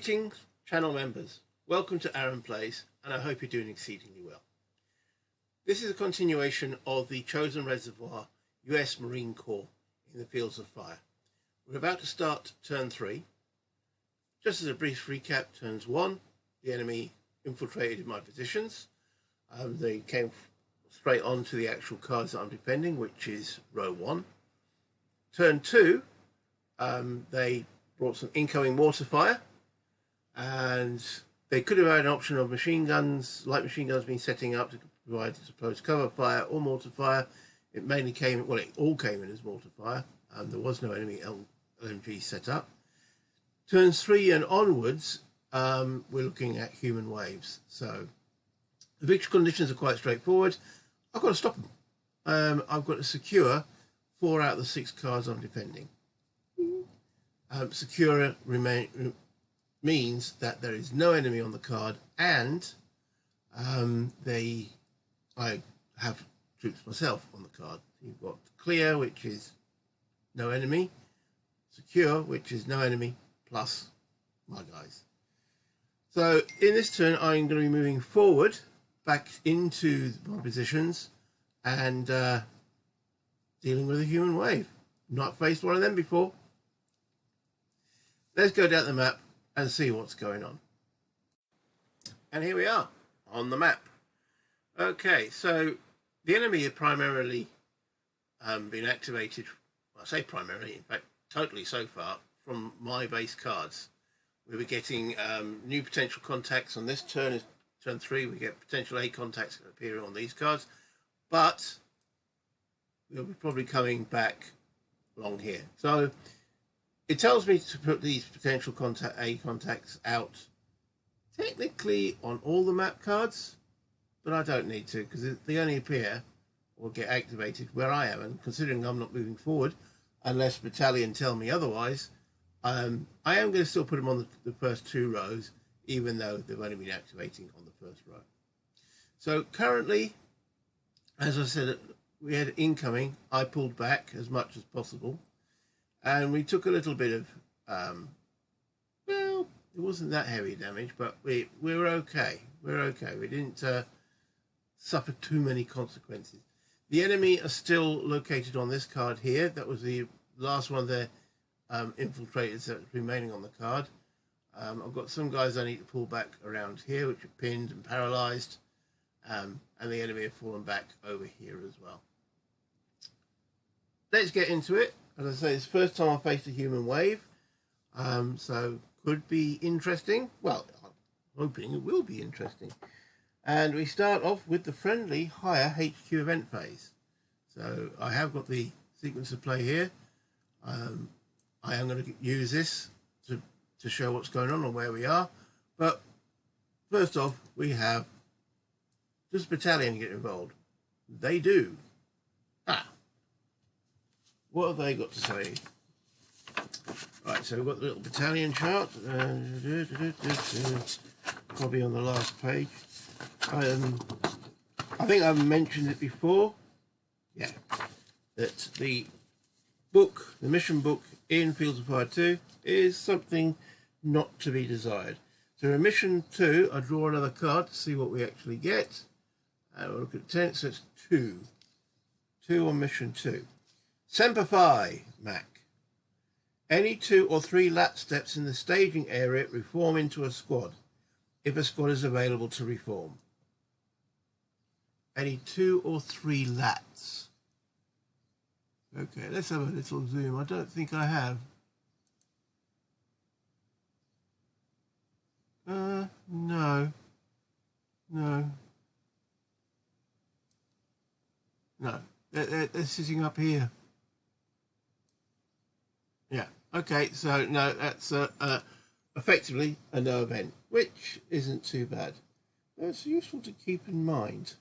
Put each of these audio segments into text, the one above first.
Greetings, channel members. Welcome to Aaron Plays, and I hope you're doing exceedingly well. This is a continuation of the Chosin Reservoir US Marine Corps in the Fields of Fire. We're about to start turn 3. Just as a brief recap, turns 1, the enemy infiltrated my positions. They came straight on to the actual cards that I'm defending, which is row 1. Turn 2, they brought some incoming mortar fire, and they could have had an option of machine guns, light machine guns being setting up to provide supposed cover fire or mortar fire. It mainly came, well, it all came in as mortar fire. There was no enemy LMG set up. Turns 3 and onwards, we're looking at human waves. So the victory conditions are quite straightforward. I've got to stop them. I've got to secure 4 out of the 6 cards I'm defending. Secure means that there is no enemy on the card, and I have troops myself on the card. You've got clear, which is no enemy, secure, which is no enemy, plus my guys. So in this turn, I'm going to be moving forward back into my positions and dealing with a human wave. Not faced one of them before. Let's go down the map and see what's going on. And here we are on the map. Okay, so the enemy had primarily been activated, I say primarily, in fact totally so far, from my base cards. We were getting new potential contacts on this turn. Is turn 3, we get potential A contacts appearing on these cards, but we'll be probably coming back along here. So it tells me to put these potential A contacts out technically on all the map cards, but I don't need to, because they only appear or get activated where I am, and considering I'm not moving forward unless battalion tell me otherwise, I am going to still put them on the first 2 rows, even though they've only been activating on the first row. So currently, as I said, we had incoming. I pulled back as much as possible, and we took a little bit of, well, it wasn't that heavy damage, but we were okay. We're okay. We didn't suffer too many consequences. The enemy are still located on this card here. That was the last one of their infiltrators that was remaining on the card. I've got some guys I need to pull back around here, which are pinned and paralyzed, and the enemy have fallen back over here as well. Let's get into it. As I say, it's the first time I faced a human wave, so could be interesting. Well, I'm hoping it will be interesting. And we start off with the friendly higher HQ event phase. So I have got the sequence of play here. I am going to use this to show what's going on and where we are. But first off, we have just battalion get involved. They do. What have they got to say? Right, so we've got the little battalion chart. Probably on the last page. I think I've mentioned it before. Yeah, that the book, the mission book in Fields of Fire 2 is something not to be desired. So in mission 2, I draw another card to see what we actually get. And we'll look at 10, so it's 2. 2 on mission 2. Semper Fi, Mac. Any 2 or 3 lat steps in the staging area reform into a squad, if a squad is available to reform. Any 2 or 3 lats. Okay, let's have a little zoom. I don't think I have. No. They're sitting up here. Yeah, okay, so no, that's effectively a no event, which isn't too bad. That's useful to keep in mind.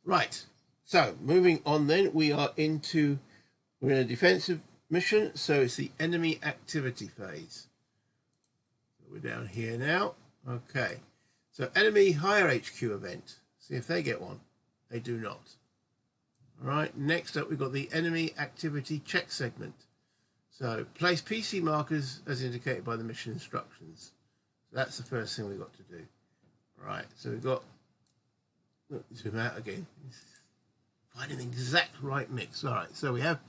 Right, so moving on then, we're in a defensive mission, so it's the enemy activity phase. So we're down here now. Okay, so enemy higher HQ event. See if they get one. They do not. All right, next up we've got the enemy activity check segment. So place PC markers as indicated by the mission instructions. So that's the first thing we've got to do. Right, so we've got, look, zoom out again. Finding the exact right mix. All right, so we have,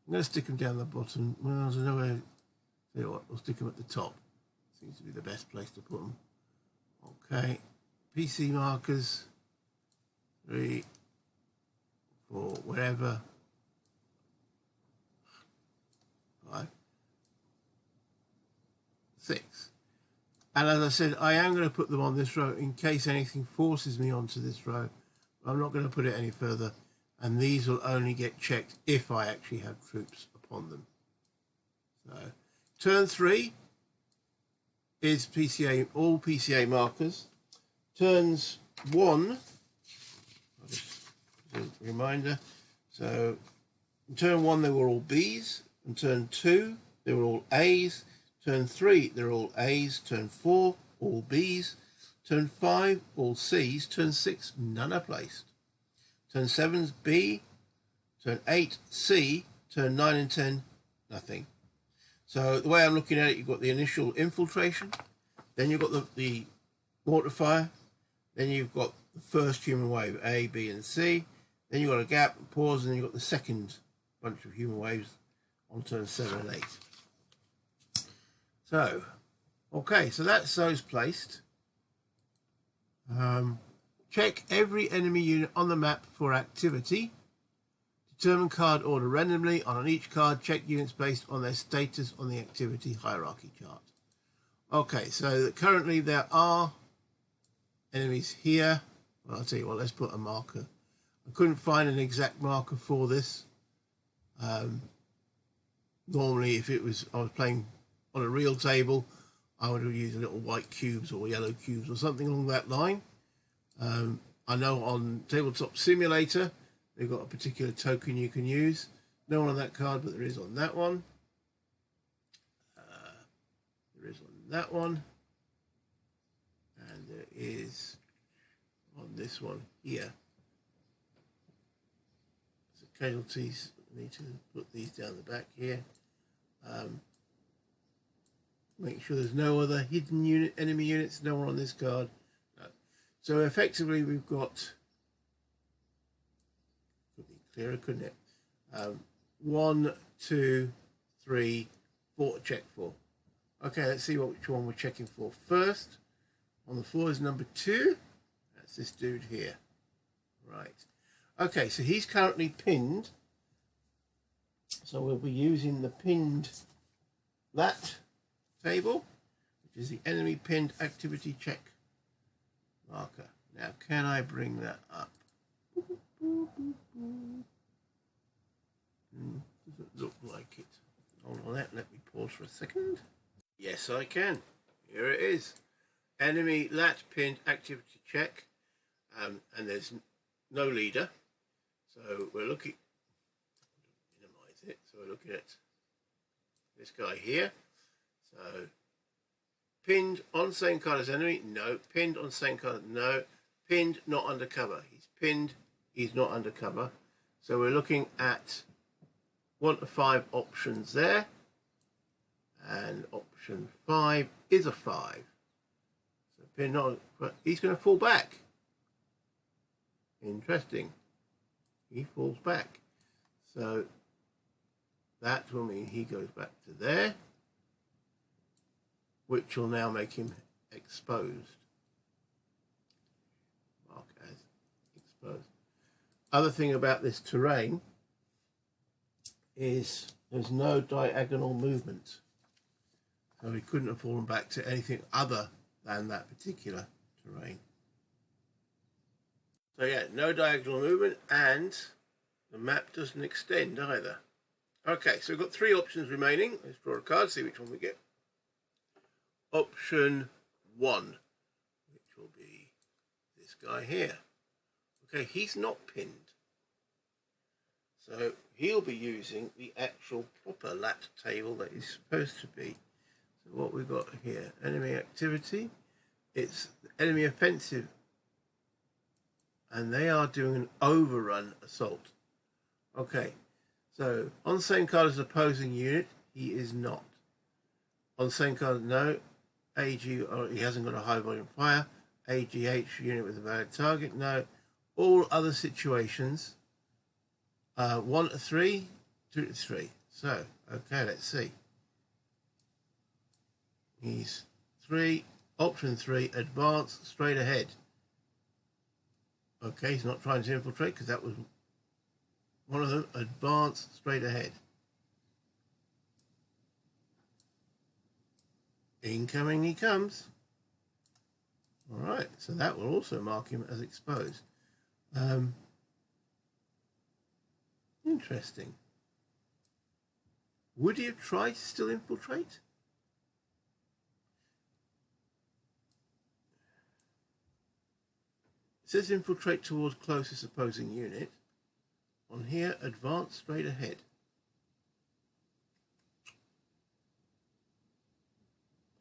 I'm going to stick them down the bottom. Well, there's no way, tell you what, we'll stick them at the top. Seems to be the best place to put them. Okay, PC markers, 3, 4, wherever. 5, 6. And as I said, I am going to put them on this row in case anything forces me onto this row. I'm not going to put it any further. And these will only get checked if I actually have troops upon them. So, turn 3 is PCA, all PCA markers. Turns 1, just a reminder. So, in turn 1 they were all Bs. In turn 2 they were all As. Turn 3 they're all As. Turn 4 all Bs. Turn 5 all Cs. Turn 6 none are placed. Turn 7's B, turn 8 C, turn 9 and 10 nothing. So the way I'm looking at it, you've got the initial infiltration, then you've got the mortar fire, then you've got the first human wave A, B and C, then you've got a gap, pause, and then you've got the second bunch of human waves on turn 7 and 8. So, okay, so that's those placed. Check every enemy unit on the map for activity. Determine card order randomly. On each card, check units based on their status on the activity hierarchy chart. Okay, so currently there are enemies here. Well, I'll tell you what, let's put a marker. I couldn't find an exact marker for this. Normally, if it was, I was playing on a real table, I would have used little white cubes or yellow cubes or something along that line. I know on Tabletop Simulator, they've got a particular token you can use. No one on that card, but there is on that one. There is on that one. And there is on this one here. So casualties, I need to put these down the back here. Make sure there's no other hidden enemy units, no one on this card. So effectively we've got, could be clearer, couldn't it? 1, 2, 3, 4 to check for. Okay, let's see which one we're checking for first. On the floor is number 2. That's this dude here. Right. Okay, so he's currently pinned. So we'll be using the pinned lat table, which is the enemy pinned activity check marker. Now, can I bring that up? Doesn't look like it. Hold on, let me pause for a second. Yes, I can. Here it is. Enemy lat pinned activity check, and there's no leader. So we're looking. Minimize it. So we're looking at this guy here. So. Pinned on same card as enemy, no. Pinned on same card, no. Pinned, not undercover. He's pinned, he's not undercover. So we're looking at 1 to 5 options there. And option 5 is a 5. So pinned, not, but he's going to fall back. Interesting. He falls back. So that will mean he goes back to there, which will now make him exposed. Mark as exposed. Other thing about this terrain is there's no diagonal movement. So he couldn't have fallen back to anything other than that particular terrain. So yeah, no diagonal movement, and the map doesn't extend either. Okay, so we've got 3 options remaining. Let's draw a card, see which one we get. Option 1, which will be this guy here. Okay, he's not pinned. So he'll be using the actual proper lat table that he's supposed to be. So what we've got here, enemy activity, it's enemy offensive, and they are doing an overrun assault. Okay, so on the same card as opposing unit, he is not. On the same card, no. AG, or he hasn't got a high volume fire. AGH, unit with a valid target, no. All other situations, 1 to 3, 2 to 3. So, okay, let's see. He's 3, option 3, advance, straight ahead. Okay, he's not trying to infiltrate because that was one of them, advance, straight ahead. Incoming he comes. All right, so that will also mark him as exposed. Interesting. Would he have tried to still infiltrate? It says infiltrate towards closest opposing unit. On here, advance straight ahead.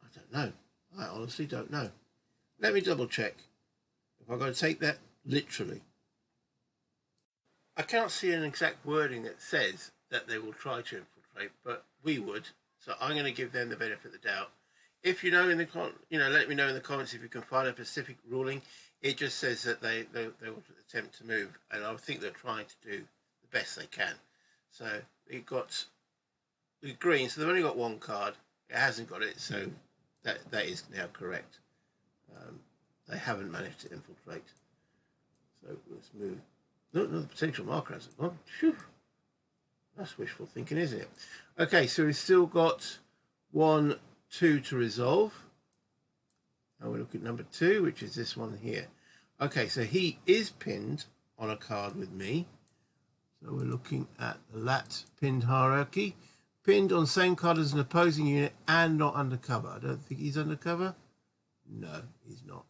I don't know. I honestly don't know. Let me double check if I've got to take that literally. I can't see an exact wording that says that they will try to infiltrate, but we would. So I'm going to give them the benefit of the doubt. If you know in the let me know in the comments if you can find a specific ruling. It just says that they will attempt to move, and I think they're trying to do the best they can. So it got the green, so they've only got one card. It hasn't got it, so that is now correct. They haven't managed to infiltrate. So let's move. No, the potential marker hasn't gone. Phew. That's wishful thinking, isn't it? Okay, so we've still got 1, 2 to resolve. Now we look at number 2, which is this one here. Okay, so he is pinned on a card with me. So we're looking at the lat pinned hierarchy. Pinned on same card as an opposing unit and not undercover. I don't think he's undercover. No, he's not.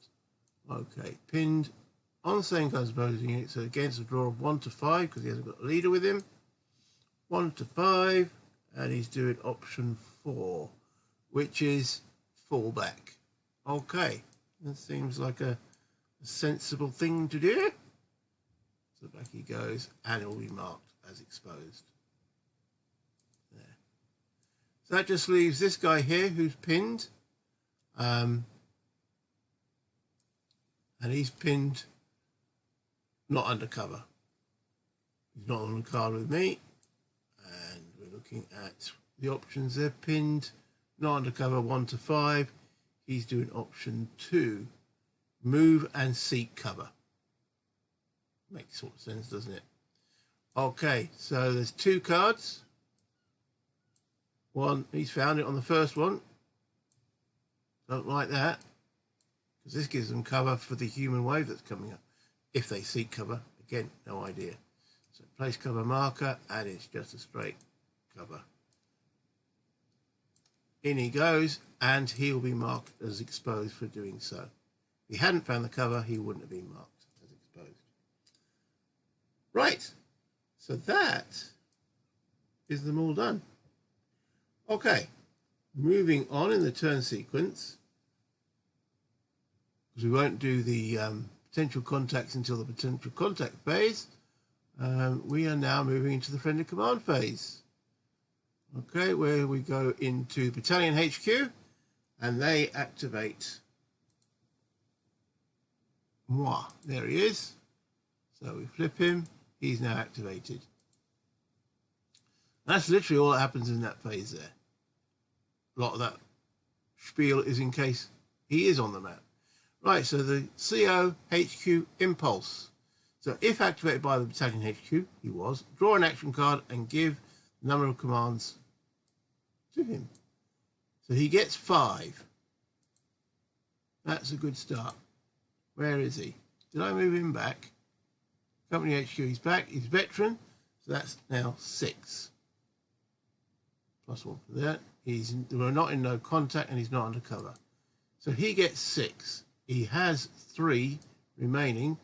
Okay, pinned on the same card as opposing unit. So against a draw of 1 to 5 because he hasn't got a leader with him. 1 to 5, and he's doing option 4, which is fall back. Okay, that seems like a sensible thing to do. So back he goes, and it will be marked as exposed. There. So that just leaves this guy here who's pinned. And he's pinned, not undercover. He's not on the card with me. And we're looking at the options. They're pinned, not undercover, 1 to 5. He's doing option 2, move and seek cover. Makes sort of sense, doesn't it? Okay, so there's 2 cards. One, he's found it on the first one. Don't like that, because this gives them cover for the human wave that's coming up. If they seek cover, again, no idea. So place cover marker, and it's just a straight cover. In he goes, and he'll be marked as exposed for doing so. If he hadn't found the cover, he wouldn't have been marked as exposed. Right, so that is them all done. Okay, moving on in the turn sequence, because we won't do the potential contacts until the potential contact phase. We are now moving into the friendly command phase. Okay, where we go into Battalion HQ, and they activate moi. There he is. So we flip him. He's now activated. That's literally all that happens in that phase there. A lot of that spiel is in case he is on the map. Right, so the CO HQ impulse. So if activated by the Battalion HQ, he was, draw an action card and give the number of commands to him. So he gets 5. That's a good start. Where is he? Did I move him back? Company HQ, he's back. He's veteran. So that's now 6. Plus 1 for that. We're not in no contact and he's not undercover. So he gets 6. He has 3 remaining.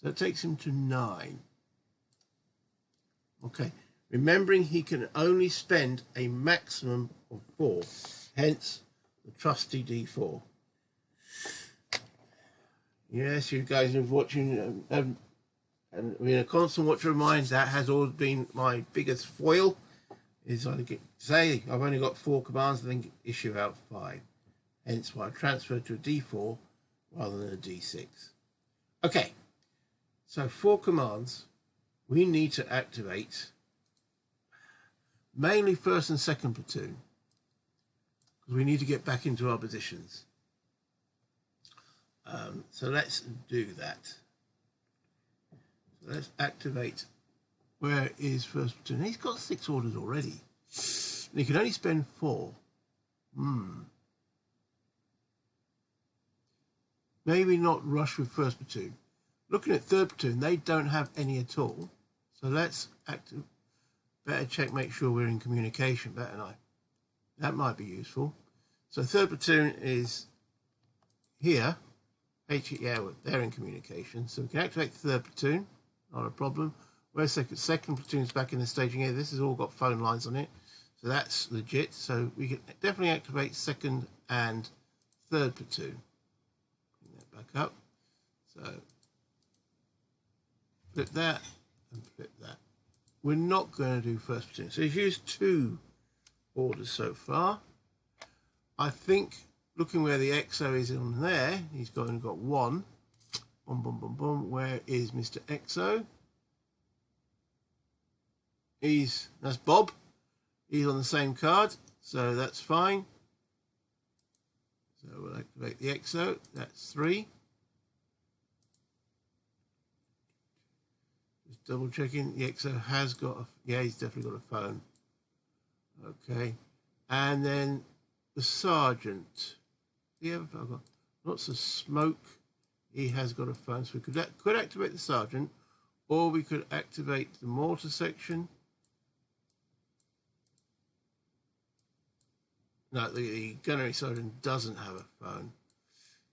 So it takes him to 9. Okay. Remembering he can only spend a maximum of 4. Hence the trusty D4. Yes, you guys are watching, and being a constant watcher of mine, that has always been my biggest foil is I say I've only got 4 commands and then issue out 5. Hence why I transferred to a D4 rather than a D6. Okay, so 4 commands we need to activate, mainly 1st and 2nd platoon, because we need to get back into our positions. So let's do that. So let's activate. Where is 1st platoon? He's got 6 orders already. And he can only spend 4. Maybe not rush with 1st platoon. Looking at 3rd platoon, they don't have any at all. So let's better check, make sure we're in communication, better not. That might be useful. So 3rd platoon is here. Yeah, they're in communication. So we can activate the 3rd platoon, not a problem. Where's 2nd platoon's back in the staging area. This has all got phone lines on it. So that's legit. So we can definitely activate 2nd and 3rd platoon. Bring that back up. So flip that and flip that. We're not going to do 1st platoon. So he's used 2 orders so far. I think looking where the XO is on there, he's only got 1. Boom, boom, boom, boom. Where is Mr. XO? That's Bob. He's on the same card, so that's fine. So we'll activate the XO. That's 3. Just double checking. The XO has got he's definitely got a phone. Okay. And then the sergeant. Yeah, I've got lots of smoke. He has got a phone, so we could activate the sergeant, or we could activate the mortar section. No, the gunnery sergeant doesn't have a phone.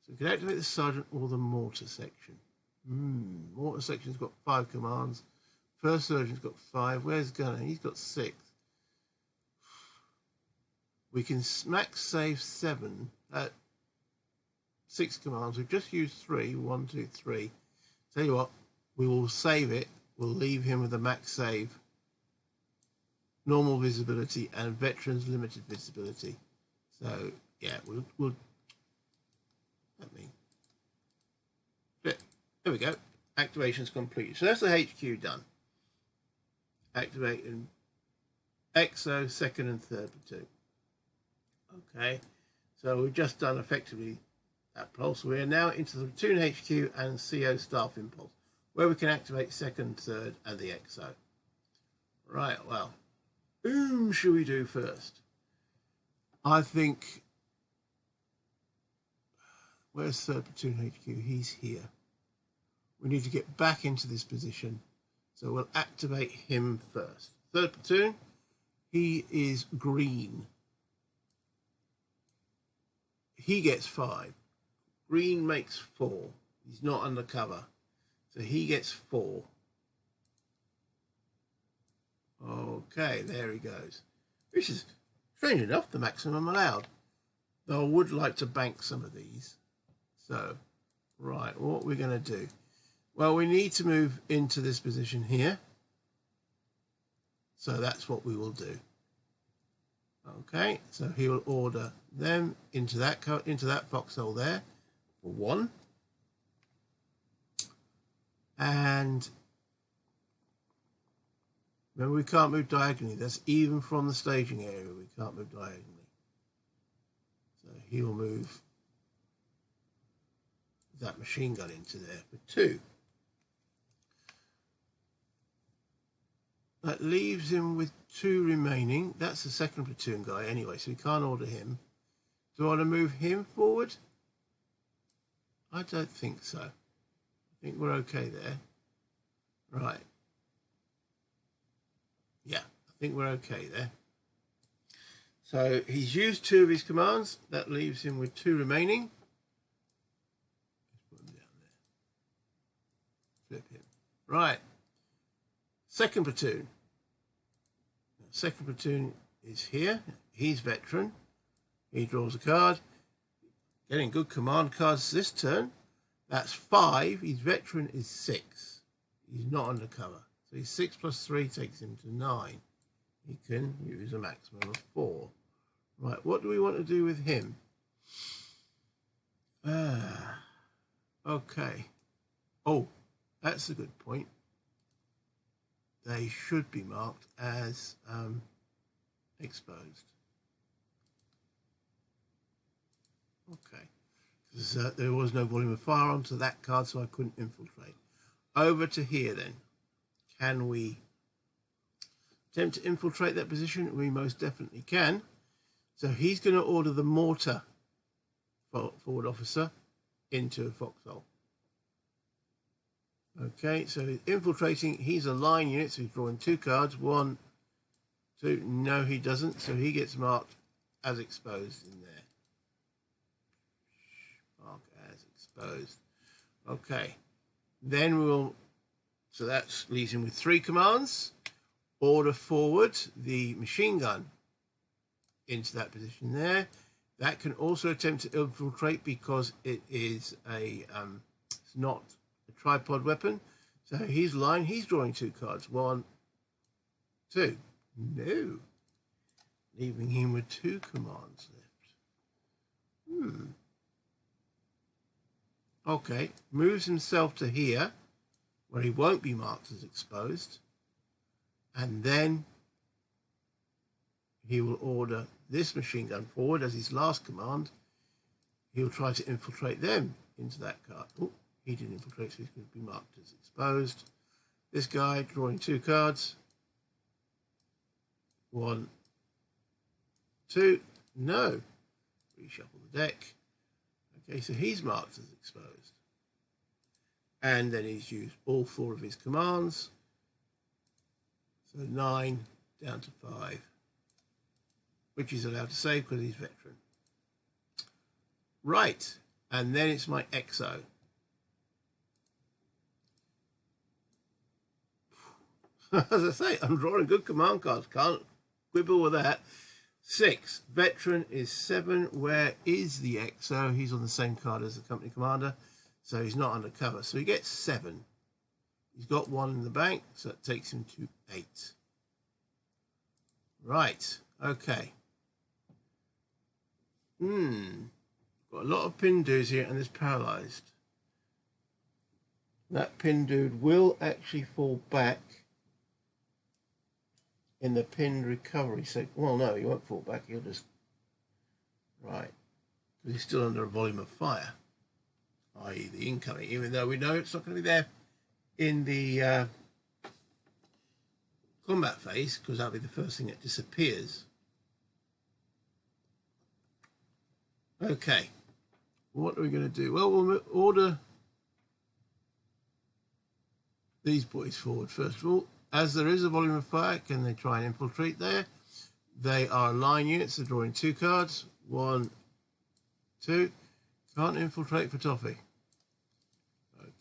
So we can activate the sergeant or the mortar section. Mortar section's got 5 commands. 1st sergeant's got 5. Where's gunner? He's got 6. We can max save 6 commands. We've just used 3. 1, 2, 3. Tell you what, we will save it. We'll leave him with a max save, normal visibility, and veterans limited visibility. So yeah, we'll there we go. Activation's completed. So that's the HQ done. Activating XO, 2nd and 3rd platoon. Okay, so we've just done effectively that pulse. We are now into the platoon HQ and CO staff impulse, where we can activate 2nd, 3rd, and the XO. Right, well, whom should we do first? I think, where's 3rd platoon HQ? He's here. We need to get back into this position, so we'll activate him first. 3rd platoon, he is green. He gets 5. Green makes 4. He's not undercover, so he gets 4. Okay, there he goes. Which is, strange enough, the maximum allowed. Though I would like to bank some of these. So, right, what we're going to do? Well, we need to move into this position here. So that's what we will do. Okay, so he will order them into that foxhole there for 1. And remember, we can't move diagonally. That's even from the staging area. We can't move diagonally. So he will move that machine gun into there for 2. That leaves him with 2 remaining. That's the 2nd platoon guy anyway, so we can't order him. Do I want to move him forward? I don't think so. I think we're okay there. Right. Yeah, I think we're okay there. So he's used 2 of his commands. That leaves him with 2 remaining. Let's put him down there. Flip him. Right. 2nd platoon. 2nd platoon is here. He's veteran. He draws a card. Getting good command cards this turn. That's 5. His veteran is 6. He's not undercover. So he's 6 plus 3 takes him to 9. He can use a maximum of 4. Right, what do we want to do with him? Okay. Oh, that's a good point. They should be marked as exposed. Okay. Because there was no volume of fire onto that card, so I couldn't infiltrate. Over to here then. Can we attempt to infiltrate that position? We most definitely can. So he's going to order the mortar forward officer into a foxhole. Okay, so he's infiltrating. He's a line unit, so he's drawing 2 cards. 1, 2. No, he doesn't. So he gets marked as exposed in there. Mark as exposed. Okay. Then we'll... So that leaves him with 3 commands. Order forward the machine gun into that position there. That can also attempt to infiltrate because it is a it's not a tripod weapon. So he's lying. He's drawing 2 cards. 1, 2. No. Leaving him with 2 commands left. Okay. Moves himself to here, where he won't be marked as exposed. And then he will order this machine gun forward as his last command. He'll try to infiltrate them into that card. Oh, he didn't infiltrate, so he's going to be marked as exposed. This guy drawing 2 cards. 1, 2. No. Reshuffle the deck. Okay, so he's marked as exposed. And then he's used all 4 of his commands. So 9 down to 5. Which he's allowed to save because he's veteran. Right, and then it's my XO. As I say, I'm drawing good command cards. Can't quibble with that. 6. Veteran is 7. Where is the XO? He's on the same card as the company commander, so he's not undercover. So he gets 7. He's got 1 in the bank, so that takes him to 8. Right, okay. Got a lot of pin dudes here, and it's paralyzed. That pin dude will actually fall back in the pinned recovery. So, well, no, he won't fall back. He'll just... Right. Because he's still under a volume of fire, i.e. the incoming, even though we know it's not going to be there in the combat phase, because that'll be the first thing that disappears. Okay, what are we going to do? Well, we'll order these boys forward first of all. As there is a volume of fire, can they try and infiltrate there? They are line units. They're drawing 2 cards. 1, 2. Can't infiltrate for toffee.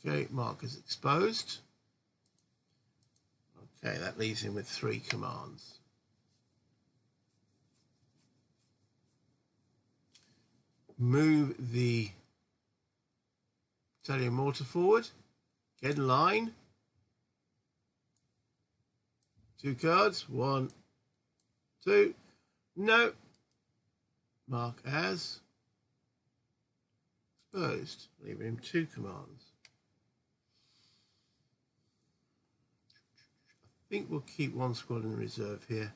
Okay, mark is exposed. Okay, that leaves him with 3 commands. Move the Peleliu mortar forward. Get in line. 2 cards. 1, 2. No. Mark as exposed. Leaving him 2 commands. I think we'll keep 1 squad in reserve here.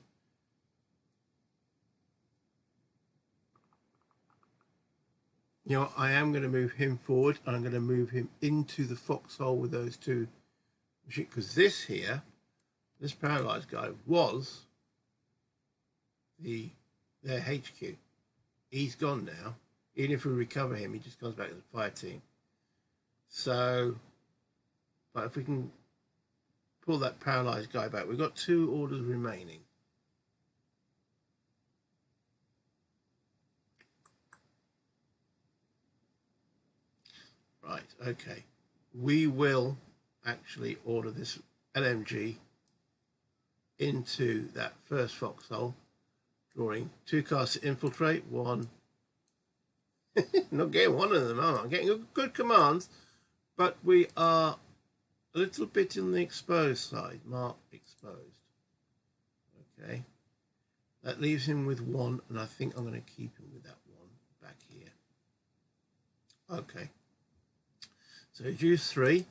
You know, I am going to move him forward. I'm going to move him into the foxhole with those 2 machines, because this here, this paralyzed guy was their HQ. He's gone now. Even if we recover him, he just comes back to the fire team. So, but if we can pull that paralyzed guy back, we've got 2 orders remaining. Right, okay. We will actually order this LMG into that first foxhole, drawing 2 cards to infiltrate. 1. Not getting 1 of them, am I? I'm getting good commands, but we are a little bit on the exposed side. Mark exposed. Okay, That leaves him with 1, and I think I'm going to keep him with that 1 back here. Okay. So he's used 3.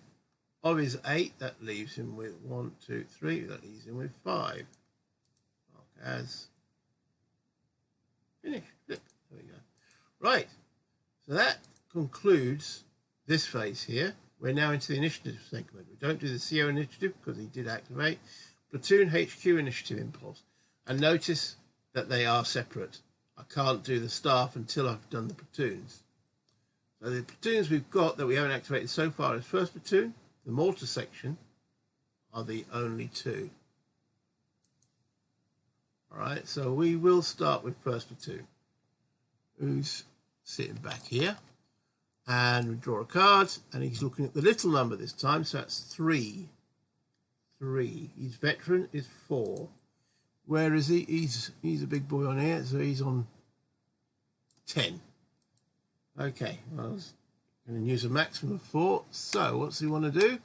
Of his 8, that leaves him with 1, 2, 3. That leaves him with 5. Mark as finish. Flip. There we go. Right. So that concludes this phase here. We're now into the initiative segment. We don't do the CO initiative because he did activate. Platoon HQ initiative impulse. And notice that they are separate. I can't do the staff until I've done the platoons. So the platoons we've got that we haven't activated so far is first platoon, the mortar section are the only 2. All right, so we will start with first platoon, who's sitting back here. And we draw a card, and he's looking at the little number this time, so that's 3. 3. His veteran is 4. Where is he? He's a big boy on here, so he's on 10. Okay, well, I was going to use a maximum of 4. So what's he want to do?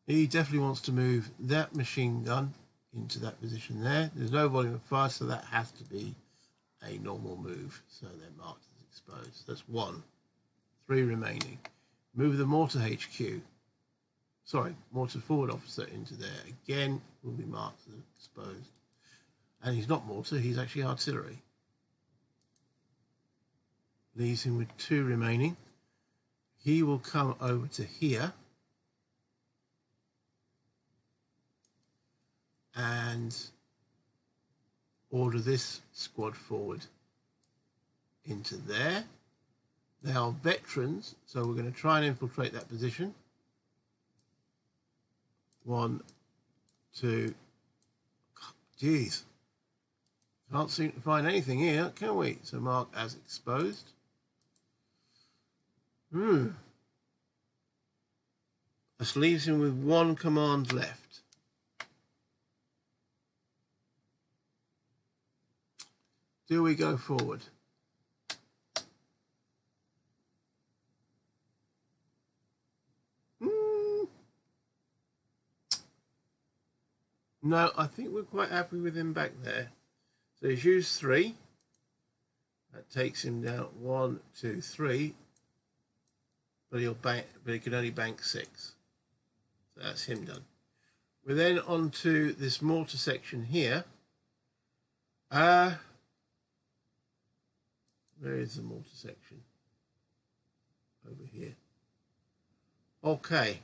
He definitely wants to move that machine gun into that position there. There's no volume of fire, so that has to be a normal move. So they're marked as exposed. That's 1. 3 remaining. Move the mortar HQ. Sorry, mortar forward officer into there. Again, will be marked as exposed. And he's not mortar, he's actually artillery. Leaves him with 2 remaining. He will come over to here. And order this squad forward into there. They are veterans, so we're going to try and infiltrate that position. 1, 2. Geez. Can't seem to find anything here, can we? So mark as exposed. This leaves him with 1 command left. Do we go forward? No, I think we're quite happy with him back there. So he's used 3. That takes him down 1, 2, 3. But he'll bank, but he can only bank 6. So that's him done. We're then on to this mortar section here. Where is the mortar section? Over here. Okay.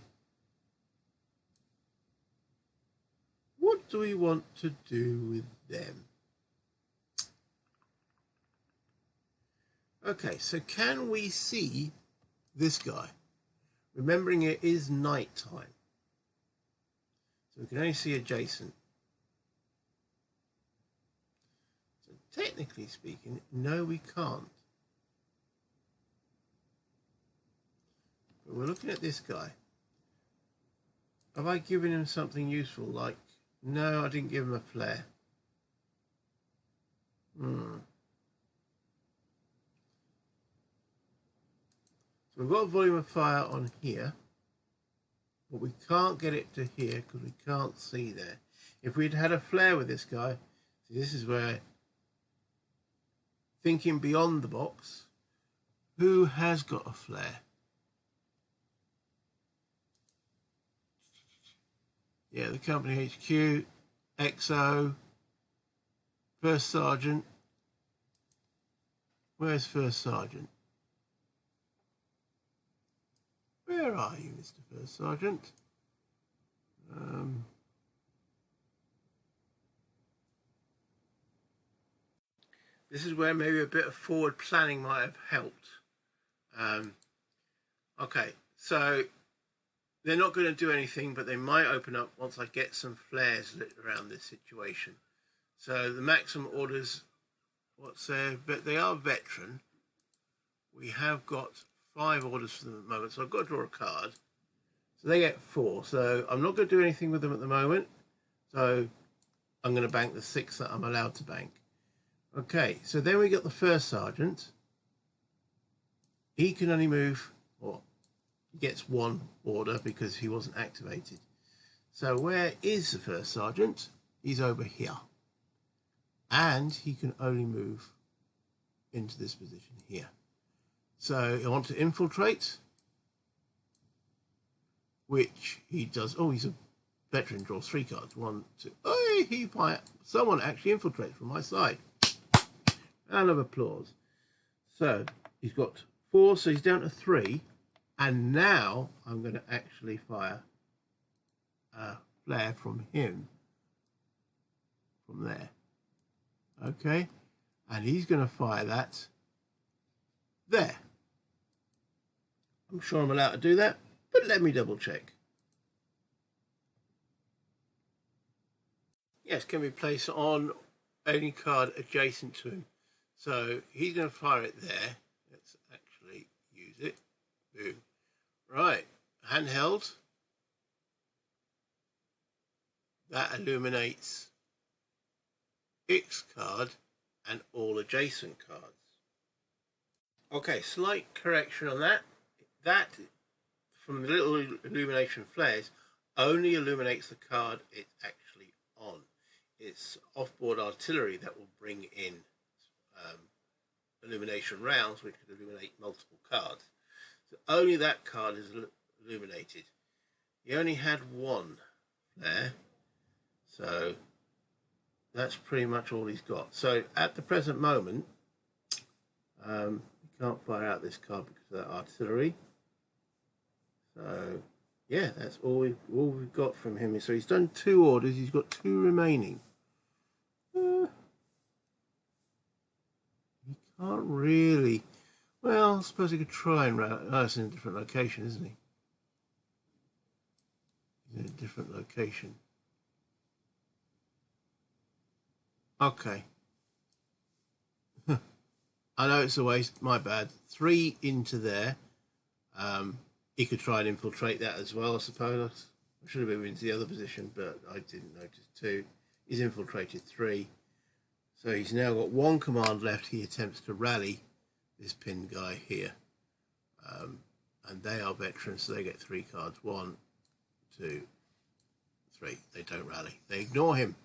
What do we want to do with them? Okay, so can we see this guy? Remembering it is night time. So we can only see adjacent. So technically speaking, no, we can't. But we're looking at this guy. Have I given him something useful? Like, no, I didn't give him a flare. So we've got a volume of fire on here, but we can't get it to here because we can't see there. If we'd had a flare with this guy, see, this is where thinking beyond the box, who has got a flare? Yeah, the company HQ, XO, First Sergeant. Where's First Sergeant? Where are you, Mr. First Sergeant? This is where maybe a bit of forward planning might have helped. Okay, so they're not going to do anything, but they might open up once I get some flares lit around this situation. So the maximum orders, what's there? But they are veteran. We have got 5 orders for them at the moment, so I've got to draw a card. So they get 4. So I'm not going to do anything with them at the moment. So I'm going to bank the 6 that I'm allowed to bank. Okay, so then we got the First Sergeant. He can only move, or he gets 1 order because he wasn't activated. So where is the First Sergeant? He's over here. and he can only move into this position here. So I want to infiltrate, which he does. Oh, he's a veteran, draws 3 cards. 1, 2. Oh, someone actually infiltrates from my side. Round of applause. So he's got 4, so he's down to 3. And now I'm going to actually fire a flare from him from there. Okay, and he's going to fire that there. I'm sure I'm allowed to do that, but let me double check. Yes, can be placed on any card adjacent to him. So he's going to fire it there. Let's actually use it. Boom. Right, handheld. That illuminates X card and all adjacent cards. Okay, slight correction on that. That, from the little illumination flares, only illuminates the card it's actually on. It's off-board artillery that will bring in illumination rounds, which could illuminate multiple cards. So only that card is illuminated. He only had 1 there, so that's pretty much all he's got. So at the present moment, you can't fire out this card because of that artillery. So yeah, that's all we've got from him. So he's done 2 orders. He's got 2 remaining. He can't really. Well, I suppose he could try and route. Oh, it's in a different location, isn't he? He's in a different location. Okay. I know it's a waste. My bad. 3 into there. He could try and infiltrate that as well, I suppose. I should have moved into the other position, but I didn't notice 2. He's infiltrated 3. So he's now got 1 command left. He attempts to rally this pinned guy here. And they are veterans, so they get 3 cards. 1, 2, 3. They don't rally. They ignore him.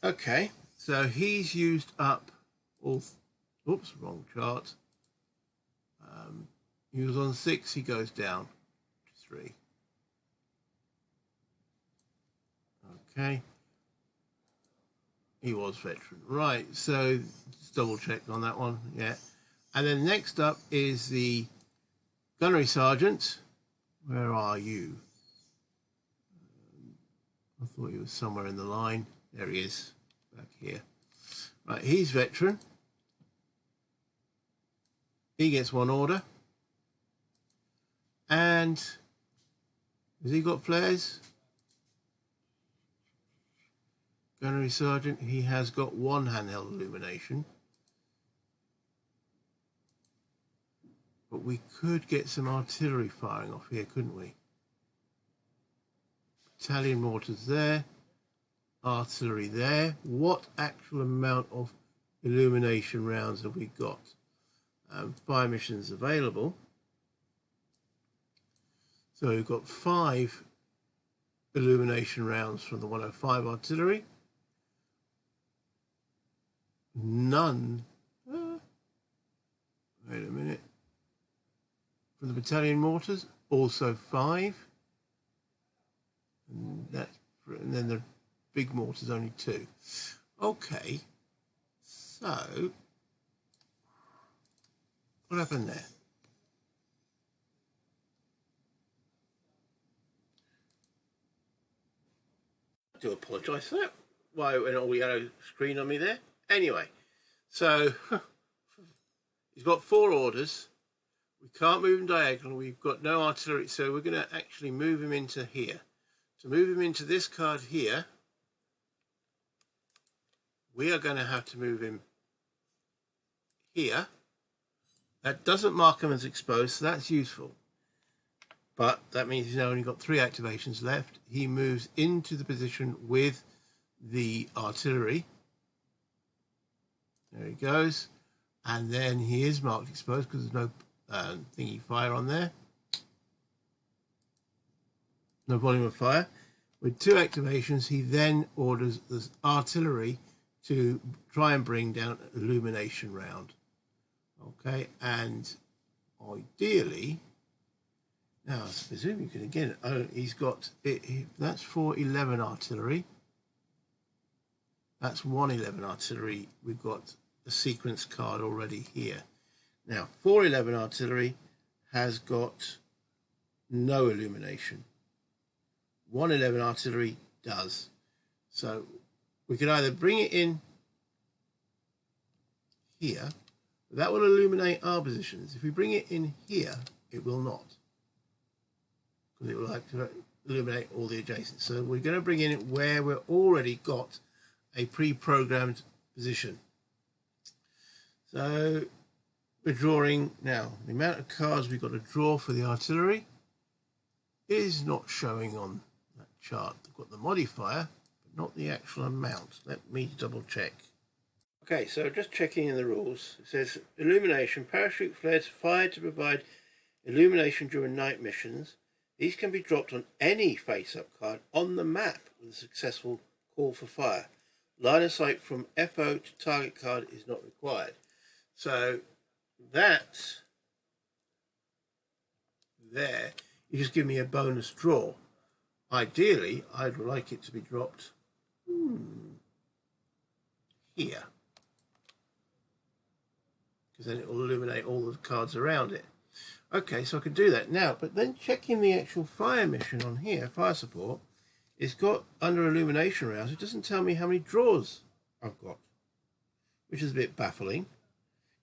Okay. So he's used up all... Oops, wrong chart. He was on 6, he goes down to 3. Okay. He was veteran. Right, so just double check on that one. Yeah. And then next up is the gunnery sergeant. Where are you? I thought he was somewhere in the line. There he is, back here. Right, he's veteran. He gets 1 order. And has he got flares? Gunnery sergeant, he has got 1 handheld illumination. But we could get some artillery firing off here, couldn't we? Battalion mortars there. Artillery there. What actual amount of illumination rounds have we got? Fire missions available. So we've got 5 illumination rounds from the 105 artillery. None. Wait a minute. From the battalion mortars, also 5. And then the big mortars only 2. Okay. So what happened there? I do apologise for that. Why went all yellow screen on me there? Anyway, so he's got 4 orders. We can't move him diagonal. We've got no artillery, so we're going to actually move him into here. To move him into this card here, we are going to have to move him here. That doesn't mark him as exposed, so that's useful. But that means he's now only got 3 activations left. He moves into the position with the artillery. There he goes. And then he is marked exposed because there's no thingy fire on there. No volume of fire. With 2 activations, he then orders the artillery to try and bring down an illumination round. Okay, and ideally, now I presume you can again, he's got, that's 411 artillery. That's 111 artillery. We've got a sequence card already here. Now, 411 artillery has got no illumination. 111 artillery does. So we could either bring it in here, but that will illuminate our positions. If we bring it in here, it will not, because it will like to illuminate all the adjacent. So we're going to bring in it where we've already got a pre-programmed position. So we're drawing now. The amount of cards we've got to draw for the artillery is not showing on that chart. They've got the modifier, but not the actual amount. Let me double check. Okay, so just checking in the rules. It says illumination, parachute flares fired to provide illumination during night missions. These can be dropped on any face-up card on the map with a successful call for fire. Line of sight from FO to target card is not required. So that there, you just give me a bonus draw. Ideally, I'd like it to be dropped here, because then it will illuminate all the cards around it. Okay, so I can do that now, but then checking the actual fire mission on here, fire support, it's got under illumination rounds, it doesn't tell me how many draws I've got, which is a bit baffling,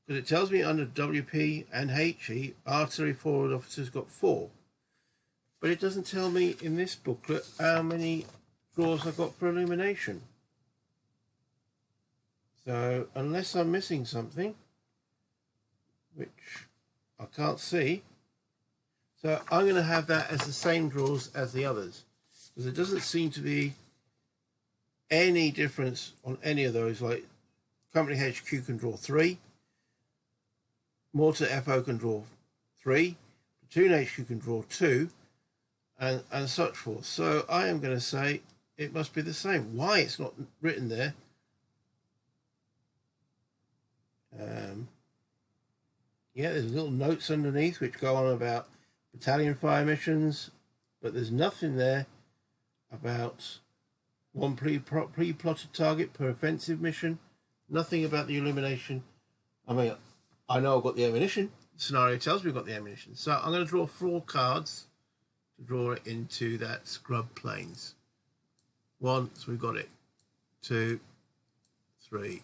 because it tells me under WP and HE, artillery forward officers got 4, but it doesn't tell me in this booklet how many draws I've got for illumination. So unless I'm missing something, which I can't see, so I'm going to have that as the same draws as the others, because there doesn't seem to be any difference on any of those. Like Company HQ can draw 3, Mortar FO can draw 3, Platoon HQ can draw 2, and such forth. So I am going to say it must be the same. Why it's not written there? Yeah, there's little notes underneath which go on about battalion fire missions, but there's nothing there about one pre-plotted target per offensive mission. Nothing about the illumination. I mean, I know I've got the ammunition. The scenario tells me I've got the ammunition. So I'm going to draw 4 cards to draw it into that scrub planes. 1, so we've got it. 2, 3,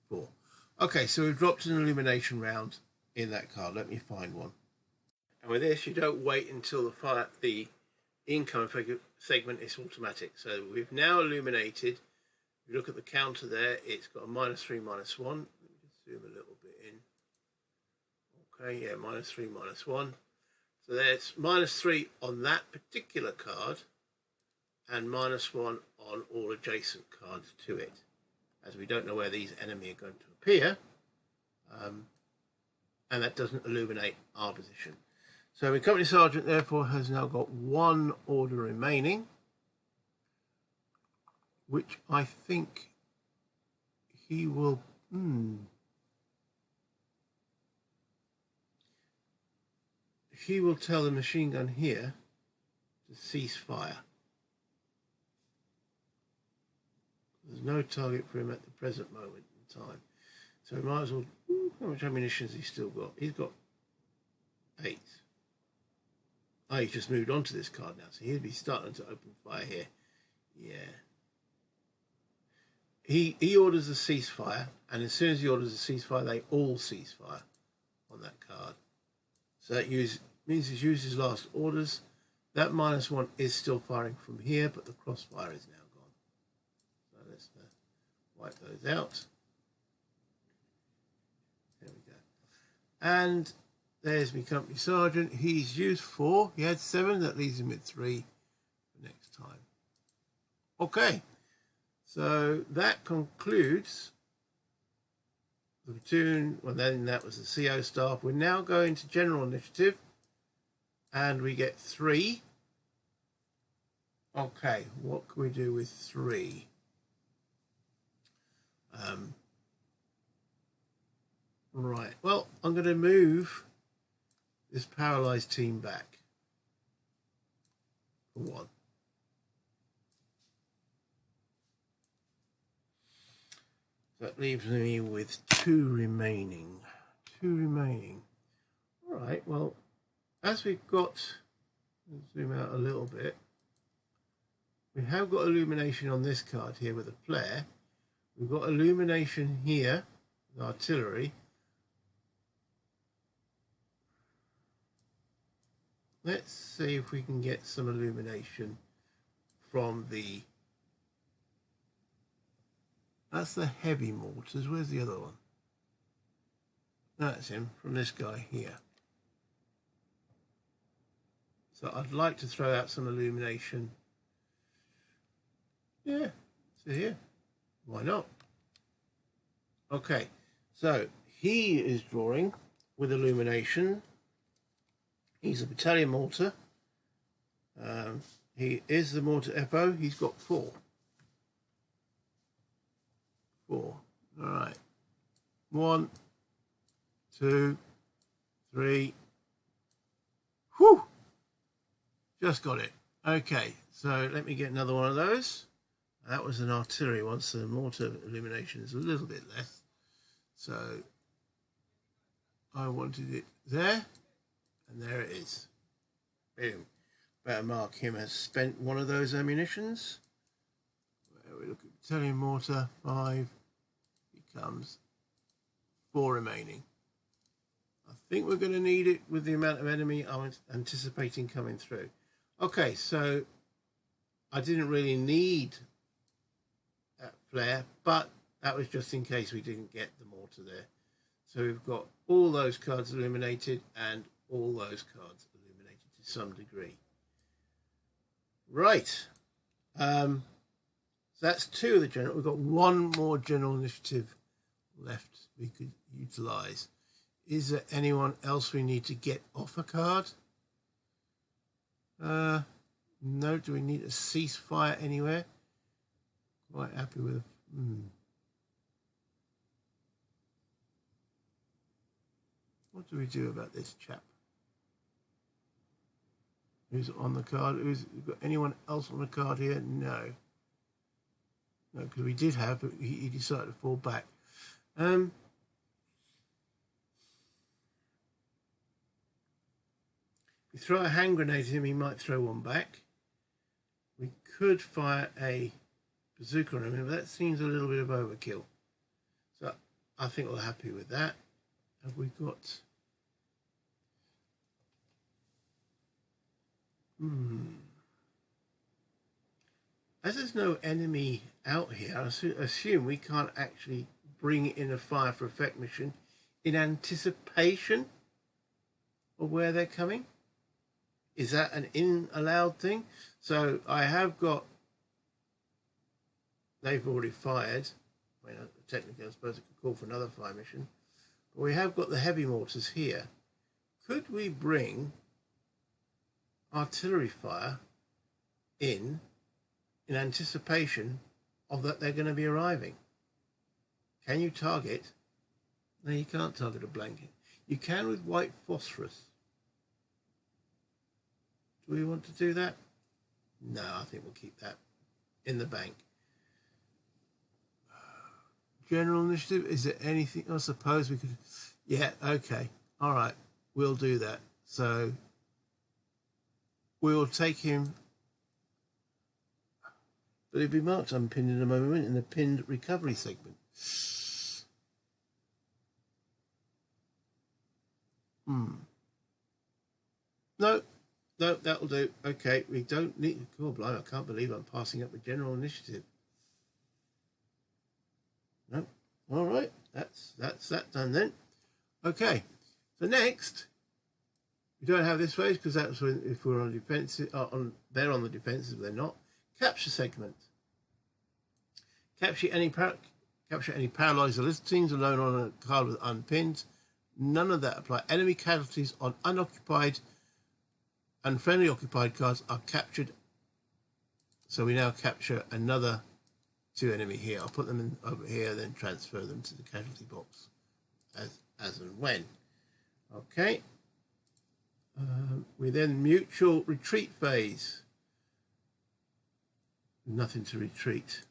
4. Okay, so we've dropped an illumination round in that card. Let me find one. And with this, you don't wait until the income segment is automatic. So we've now illuminated. If you look at the counter there, it's got a -3, -1. Let me just zoom a little bit in. Okay, yeah, -3, -1. So there's -3 on that particular card and -1 on all adjacent cards to it, as we don't know where these enemy are going to appear, and that doesn't illuminate our position. So the company sergeant therefore has now got 1 order remaining, which I think he will he will tell the machine gun here to cease fire. There's no target for him at the present moment in time. So we might as well... How much ammunition has he still got? He's got 8. Oh, he's just moved on to this card now, so he'll be starting to open fire here. Yeah. He orders a ceasefire, and as soon as he orders a ceasefire, they all cease fire on that card. So that means he's used his last orders. That -1 is still firing from here, but the crossfire is now gone. So let's wipe those out. There we go. And there's my company sergeant. He's used 4. He had 7. That leaves him with 3 for next time. Okay. So that concludes the platoon. Well, then that was the CO staff. We're now going to general initiative. And we get 3. Okay, what can we do with 3? Right, well, I'm going to move this paralysed team back for 1. That leaves me with 2 remaining. 2 remaining. All right, well, as we've got, let's zoom out a little bit, we have got illumination on this card here with a flare. We've got illumination here with artillery. Let's see if we can get some illumination from the... That's the heavy mortars. Where's the other one? That's him, from this guy here. So I'd like to throw out some illumination. Yeah, so here. Why not? Okay, so he is drawing with illumination. He's a battalion mortar. He is the mortar FO. He's got 4. 4. All right. 1, 2, 3. Whew! Just got it. Okay, so let me get another one of those. That was an artillery one, so the mortar illumination is a little bit less. So I wanted it there, and there it is. Boom. Better mark him as spent one of those ammunitions. Where we look at battalion mortar, 5 becomes 4 remaining. I think we're going to need it with the amount of enemy I'm anticipating coming through. Okay, so I didn't really need that flare, but that was just in case we didn't get the mortar there. So we've got all those cards illuminated and all those cards illuminated to some degree. Right. So that's 2 of the general. We've got 1 more general initiative left we could utilize. Is there anyone else we need to get off a card? No. Do we need a ceasefire anywhere? Quite happy with What do we do about this chap? Who's on the card? Who's got anyone else on the card here? No. No, because we did have, but he decided to fall back. If we throw a hand grenade at him, he might throw one back. We could fire a bazooka on him, but that seems a little bit of overkill. So I think we're happy with that. Have we got... As there's no enemy out here, I assume we can't actually bring in a fire for effect mission in anticipation of where they're coming. Is that an allowed thing? So I have got... They've already fired. Well, technically, I suppose I could call for another fire mission. But we have got the heavy mortars here. Could we bring artillery fire in anticipation of that they're going to be arriving? Can you target? No, you can't target a blanket. You can with white phosphorus. Do we want to do that? No, I think we'll keep that in the bank. General initiative, is there anything? I suppose we could... Yeah, okay. All right, we'll do that. So we will take him... But he'll be marked unpinned in a moment in the pinned recovery segment. No, that'll do. Okay, we don't need... Oh, blimey, I can't believe I'm passing up the general initiative. No, all right, that's that done then. Okay, so next, we don't have this phase because that's when if we're on defensive, they're on the defensive, they're not. Capture segment. Capture any paralyzed illicit teams alone on a card with unpinned. None of that apply. Enemy casualties on unoccupied and friendly occupied cards are captured So we now capture another 2 enemy here. I'll put them in over here, then transfer them to the casualty box as and when. Okay. We then mutual retreat phase. Nothing to retreat.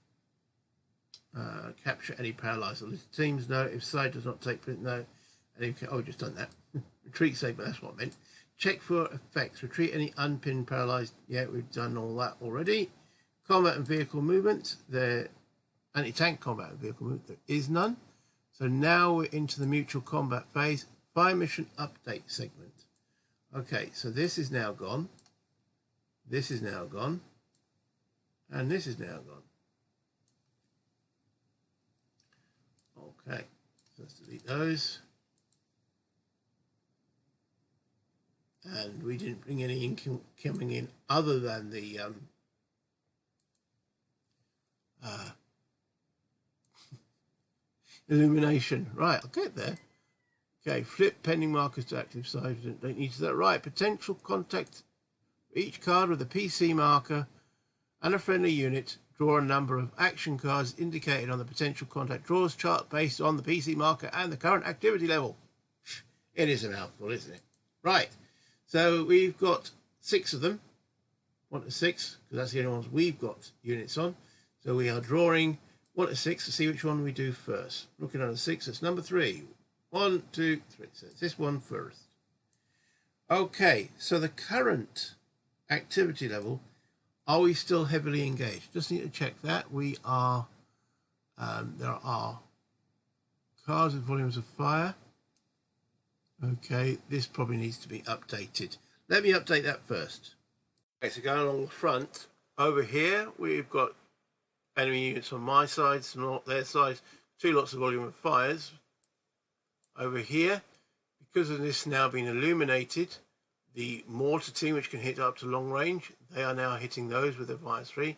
Capture any paralyzed teams. No. If side does not take print, no. Oh, just done that. Retreat save, but that's what I meant. Check for effects. Retreat any unpinned paralyzed. Yeah, we've done all that already. Combat and vehicle movement. There, anti-tank combat and vehicle movement. There is none. So now we're into the mutual combat phase. Fire mission update segment. Okay, so this is now gone. This is now gone. And this is now gone. Okay, so let's delete those. And we didn't bring any income coming in other than the illumination. Right, I'll get there. Okay, flip pending markers to active side. Don't need to that. Right, potential contact for each card with a PC marker and a friendly unit. Draw a number of action cards indicated on the potential contact draws chart based on the PC marker and the current activity level. It is a mouthful, isn't it? Right. So we've got 6 of them, 1 to 6, because that's the only ones we've got units on. So we are drawing 1 to 6 to see which one we do first. Looking at a 6, it's number 3. 1, 2, 3. So it's this one first. Okay, so the current activity level, are we still heavily engaged? Just need to check that. We are, there are cards with volumes of fire. Okay, this probably needs to be updated. Let me update that first. Okay, so going along the front, over here, we've got enemy units on my side, some not their side, 2 lots of volume of fires. Over here, because of this now being illuminated, the mortar team, which can hit up to long range, they are now hitting those with their fire 3.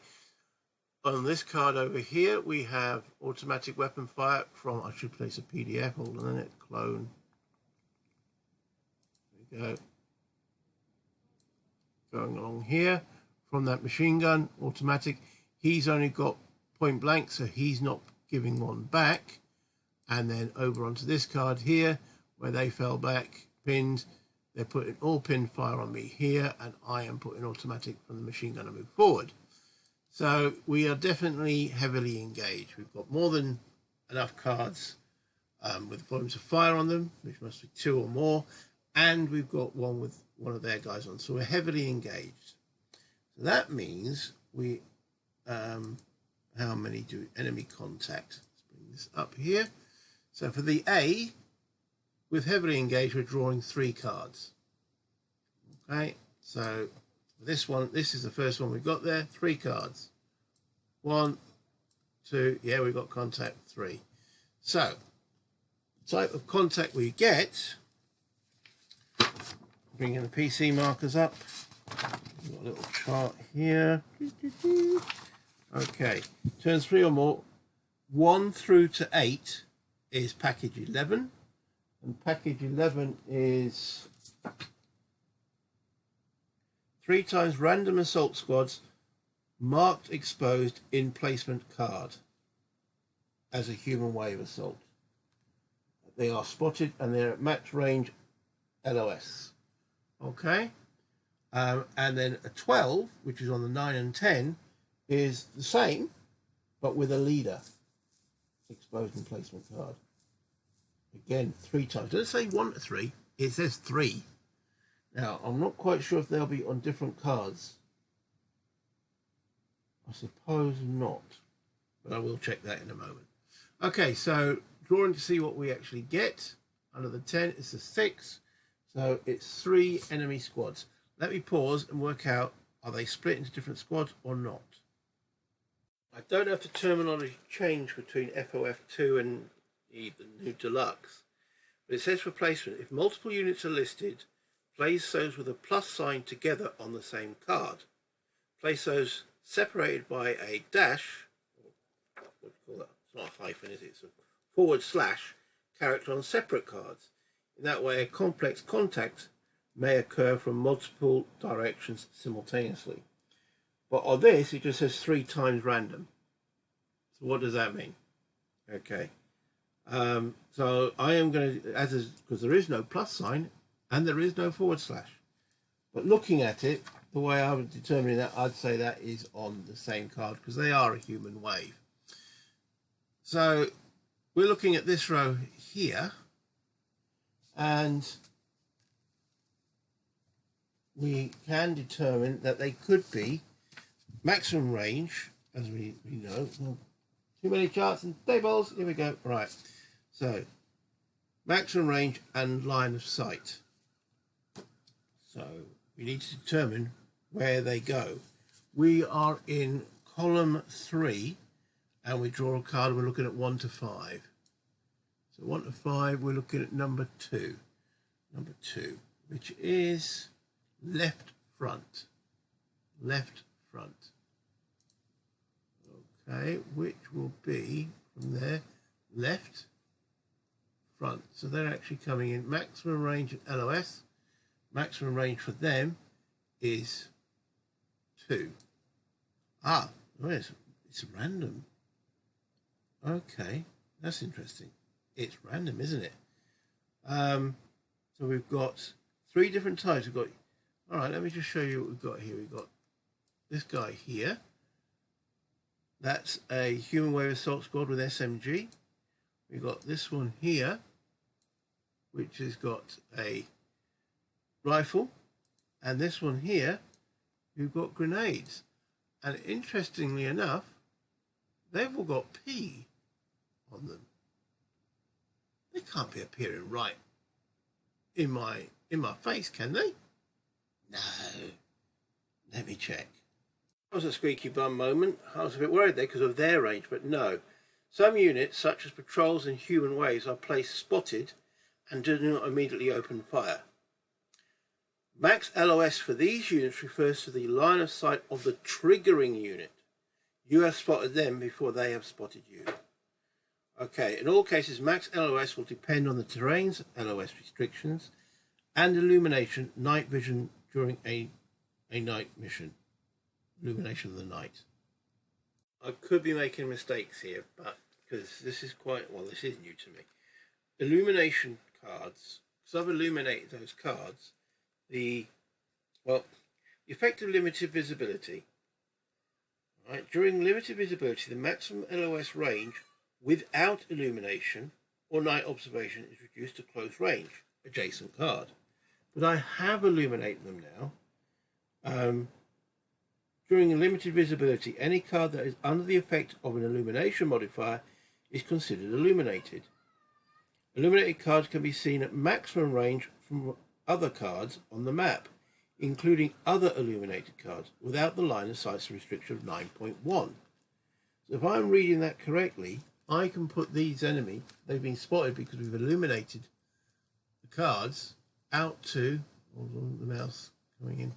On this card over here, we have automatic weapon fire from, I should place a PDF, hold on a minute, clone. Go. Going along here from that machine gun, automatic. He's only got point blank, so he's not giving one back. And then over onto this card here, where they fell back, pinned. They're putting all pin fire on me here, and I am putting automatic from the machine gun to move forward. So we are definitely heavily engaged. We've got more than enough cards with volumes of fire on them, which must be 2 or more. And we've got one with one of their guys on. So we're heavily engaged. So that means we, how many do enemy contact? Let's bring this up here. So for the A, with heavily engaged, we're drawing 3 cards. Okay, so this one, this is the first one we've got there, 3 cards. 1, 2, yeah, we've got contact 3. So, the type of contact we get, bringing the PC markers up. We've got a little chart here. Okay, turns 3 or more. 1 through to 8 is package 11, and package 11 is 3 times random assault squads marked exposed in placement card as a human wave assault. They are spotted and they're at max range LOS. Okay, and then a 12, which is on the 9 and 10, is the same, but with a leader exposed in placement card. Again, 3 times. Does it say 1 to 3? It says 3. Now, I'm not quite sure if they'll be on different cards. I suppose not, but I will check that in a moment. Okay, so drawing to see what we actually get. Under the 10, it's a 6. So it's 3 enemy squads. Let me pause and work out, are they split into different squads or not? I don't know if the terminology changed between FOF2 and the new Deluxe, but it says for placement, if multiple units are listed, place those with a plus sign together on the same card. Place those separated by a dash, or what do you call that? It's not a hyphen, is it? It's a forward slash character on separate cards. In that way, a complex contact may occur from multiple directions simultaneously. But on this, it just says 3 times random. So what does that mean? Okay. So I am going to, because there is no plus sign and there is no /. But looking at it, the way I would determine that, I'd say that is on the same card because they are a human wave. So we're looking at this row here, and we can determine that they could be maximum range, as we know. Well, too many charts and tables. Here we go. Right. So maximum range and line of sight. So we need to determine where they go. We are in column 3, and we draw a card and we're looking at 1 to 5. So 1 to 5, we're looking at number 2. Number 2, which is left front. Left front. Okay, which will be from there, left front. So they're actually coming in maximum range at LOS. Maximum range for them is 2. Ah, it's random. Okay, that's interesting. It's random, isn't it? So we've got 3 different types. We've got, all right, let me just show you what we've got here. We've got this guy here. That's a human wave assault squad with SMG. We've got this one here, which has got a rifle, and this one here, who've got grenades. And interestingly enough, they've all got P on them. They can't be appearing right in my face, can they? No. Let me check. That was a squeaky bum moment. I was a bit worried there because of their range, but no. Some units, such as patrols and human waves, are placed spotted and do not immediately open fire. Max LOS for these units refers to the line of sight of the triggering unit. You have spotted them before they have spotted you. Okay, in all cases, max LOS will depend on the terrain's LOS restrictions and illumination, night vision during a night mission. Illumination of the night. I could be making mistakes here, but because this is this is new to me. Illumination cards, because I've illuminated those cards, the effect of limited visibility. Right, during limited visibility, the maximum LOS range without illumination or night observation is reduced to close range, adjacent card. But I have illuminated them now. During limited visibility, any card that is under the effect of an illumination modifier is considered illuminated. Illuminated cards can be seen at maximum range from other cards on the map, including other illuminated cards, without the line of sight restriction of 9.1. So if I'm reading that correctly, I can put these enemy, they've been spotted because we've illuminated the cards, out to, hold on, the mouse coming in,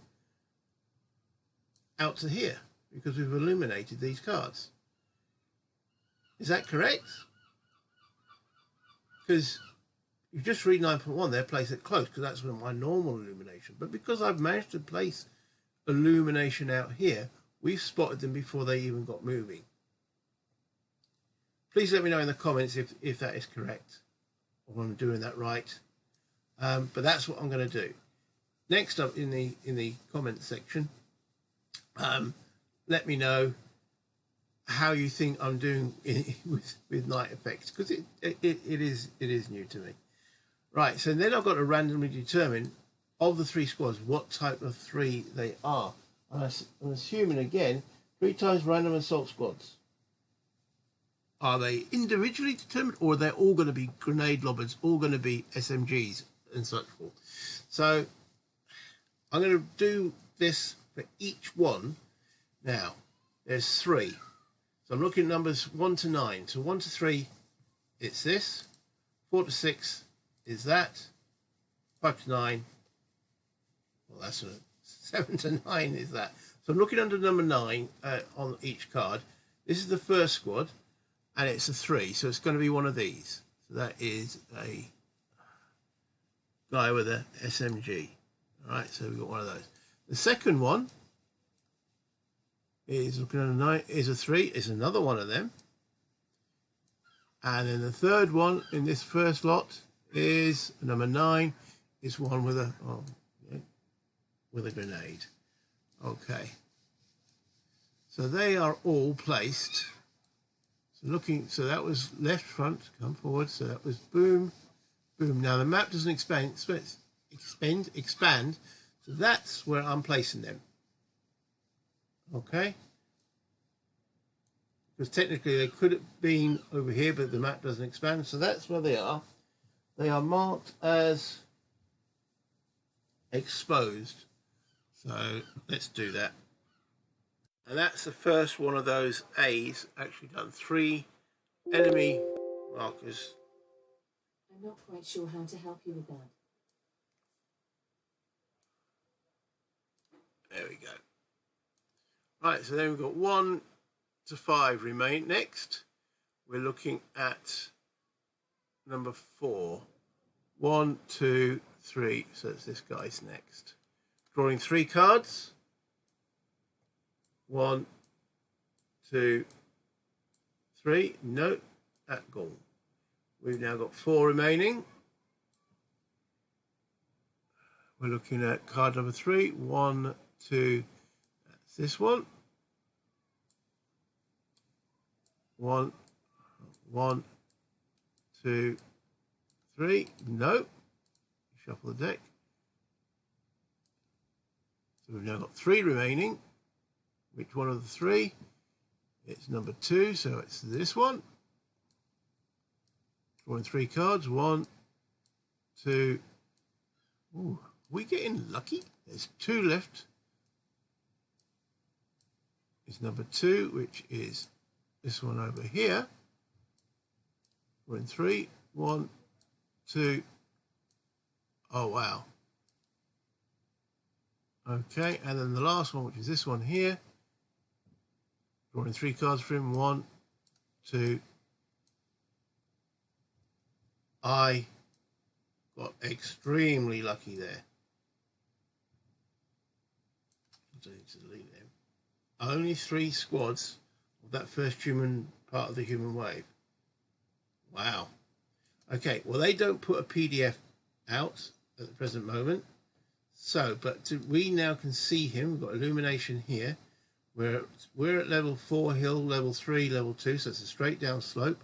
out to here, because we've illuminated these cards. Is that correct? Because you just read 9.1, they're placed at close, because that's my normal illumination. But because I've managed to place illumination out here, we've spotted them before they even got moving. Please let me know in the comments if that is correct, or I'm doing that right. But that's what I'm going to do. Next up in the comments section, let me know how you think I'm doing with night effects, because it is new to me. Right, so then I've got to randomly determine of the 3 squads what type of 3 they are. And I'm assuming again 3 times random assault squads. Are they individually determined, or are they all going to be grenade lobbers, all going to be SMGs and such forth? So I'm going to do this for each one. Now, there's 3. So I'm looking at numbers 1 to 9. So 1 to 3, it's this. 4 to 6 is that. 5 to 9, well, that's a 7 to 9 is that. So I'm looking under number 9 on each card. This is the first squad, and it's a 3, so it's going to be one of these. So that is a guy with a SMG. All right, so we've got one of those. The second one is looking at a 9, is a 3, is another one of them. And then the third one in this first lot is number 9, is one with a with a grenade. Okay. So they are all placed. So that was left front, come forward. So that was boom, boom. Now the map doesn't expand. So that's where I'm placing them. Okay. Because technically they could have been over here, but the map doesn't expand. So that's where they are. They are marked as exposed. So let's do that. And that's the first one of those A's. Actually done 3 enemy markers. I'm not quite sure how to help you with that. There we go. Right, so then we've got 1 to 5 remain. Next, we're looking at number 4. 1, 2, 3. So it's this guy's next. Drawing 3 cards. 1, 2, 3. No, that gone. We've now got 4 remaining. We're looking at card number 3. 1, 2. That's this one. 1, 1, 2, 3. No. Shuffle the deck. So we've now got 3 remaining. Which one of the 3? It's number 2, so it's this one. Drawing 3 cards. 1, 2. Ooh, are we getting lucky? There's 2 left. It's number 2, which is this one over here. We're in 3. 1, 2. Oh, wow. Okay, and then the last one, which is this one here. Drawing 3 cards for him. 1, 2. I got extremely lucky there. I need to delete them. Only 3 squads of that first human part of the human wave. Wow. Okay, well, they don't put a PDF out at the present moment. So, but we now can see him. We've got illumination here. We're at level 4 hill, level 3, level 2, so it's a straight down slope.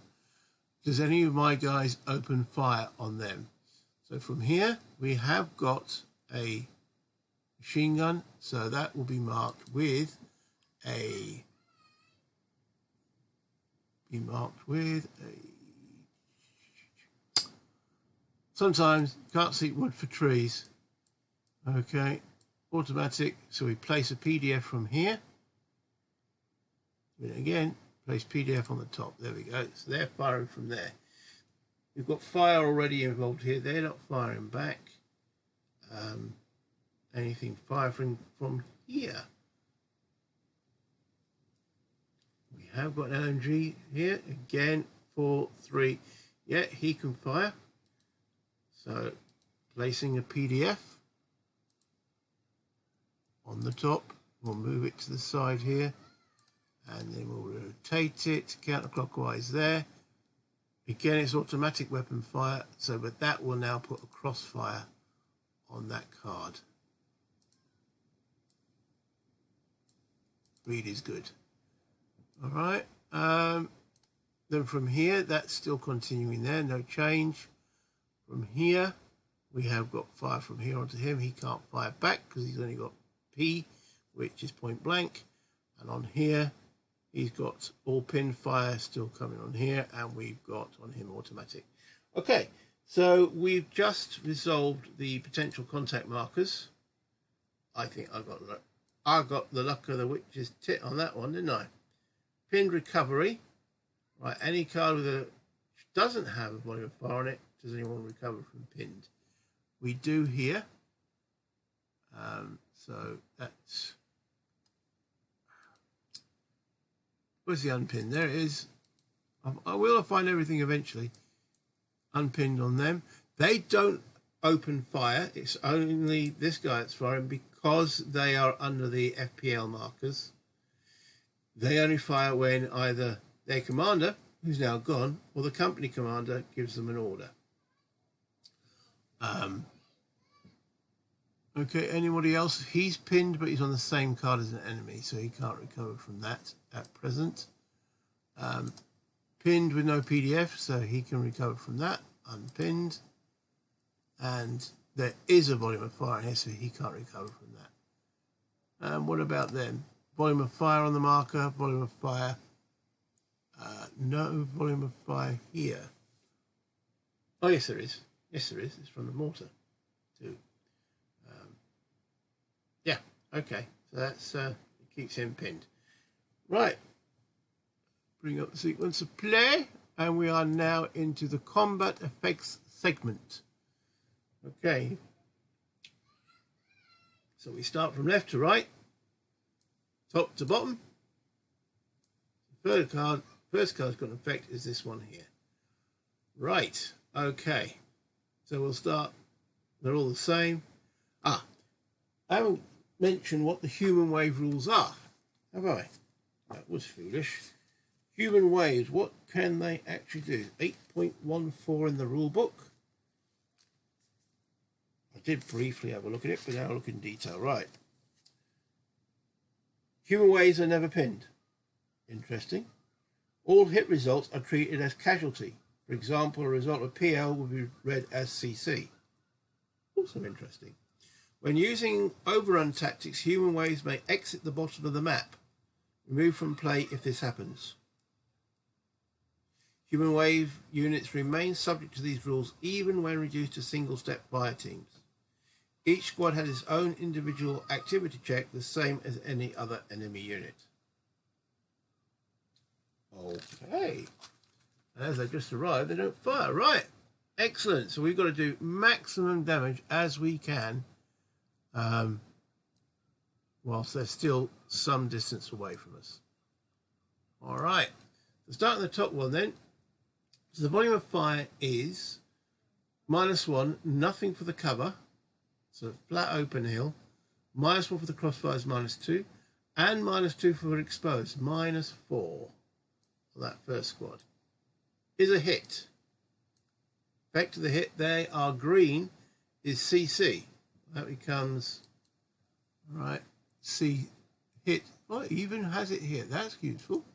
Does any of my guys open fire on them? So from here, we have got a machine gun, so that will be marked with a... Sometimes you can't see wood for trees. Okay, automatic, so we place a PDF from here. And again, place PDF on the top. There we go. So they're firing from there. We've got fire already involved here. They're not firing back. Anything firing from here. We have got an LMG here. Again, 4, 3. Yeah, he can fire. So placing a PDF on the top. We'll move it to the side here. And then we'll rotate it counterclockwise there. Again, it's automatic weapon fire, so but that will now put a crossfire on that card. Read is good. All right. Then from here, that's still continuing there, no change. From here, we have got fire from here onto him. He can't fire back because he's only got P, which is point blank. And on here, he's got all pin fire still coming on here, and we've got on him automatic. Okay, so we've just resolved the potential contact markers. I think I got the luck of the witch's tit on that one, didn't I? Pinned recovery. Right, any card with a doesn't have a volume of fire on it, does anyone recover from pinned? We do here. So that's... Where's the unpinned? There it is. I will find everything eventually. Unpinned on them. They don't open fire. It's only this guy that's firing because they are under the FPL markers. They only fire when either their commander, who's now gone, or the company commander gives them an order. Okay, anybody else? He's pinned, but he's on the same card as an enemy, so he can't recover from that at present. Pinned with no PDF, so he can recover from that, unpinned. And there is a volume of fire in here, so he can't recover from that. What about them? Volume of fire on the marker, volume of fire. No volume of fire here. Oh, yes, there is. Yes, there is. It's from the mortar, too. Yeah, okay. So that's it keeps him pinned. Right. Bring up the sequence of play, and we are now into the combat effects segment. Okay. So we start from left to right, top to bottom. The first card's got an effect is this one here. Right. Okay. So we'll start. They're all the same. I haven't mentioned what the human wave rules are, have I? That was foolish. Human waves, what can they actually do? 8.14 in the rule book. I did briefly have a look at it, but now I'll look in detail. Right. Human waves are never pinned. Interesting. All hit results are treated as casualty. For example, a result of PL will be read as CC. Also interesting. When using overrun tactics, human waves may exit the bottom of the map. Remove from play if this happens. Human wave units remain subject to these rules even when reduced to single-step fire teams. Each squad has its own individual activity check, the same as any other enemy unit. Okay. As they just arrived, they don't fire. Right. Excellent. So we've got to do maximum damage as we can, whilst they're still some distance away from us. All right. So start in the top one then. So the volume of fire is -1, nothing for the cover. So flat open hill. -1 for the crossfires, -2. And -2 for exposed, -4 for that first squad. Is a hit. Effect of the hit, they are green, is CC. That becomes, right, C hit. Oh, it even has it here. That's useful.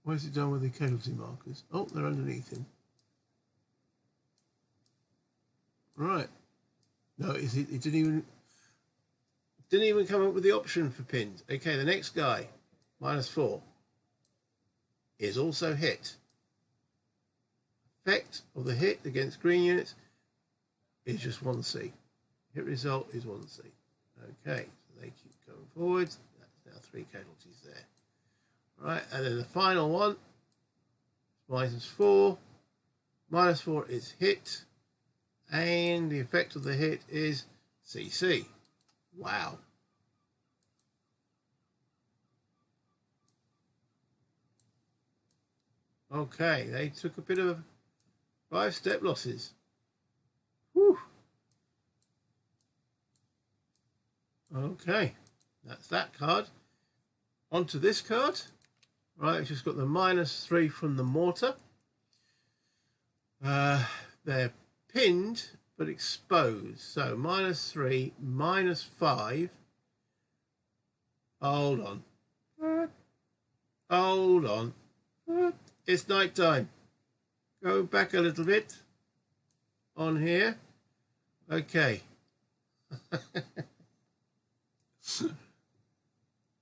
Why is it done with the casualty markers? Oh, they're underneath him. Right. No, it didn't even come up with the option for pins. Okay, the next guy, -4, is also hit. Effect of the hit against green units is just 1C. Hit result is 1C. Okay, so they keep going forward. That's now 3 casualties there. Right, and then the final one, -4. -4 is hit. And the effect of the hit is CC. Wow. Okay, they took a bit of 5 step losses. Whew. Okay, that's that card. Onto this card. Right, it's just got the -3 from the mortar. They're pinned but exposed. So -3, -5. Hold on. Hold on. It's night time. Go back a little bit on here. Okay.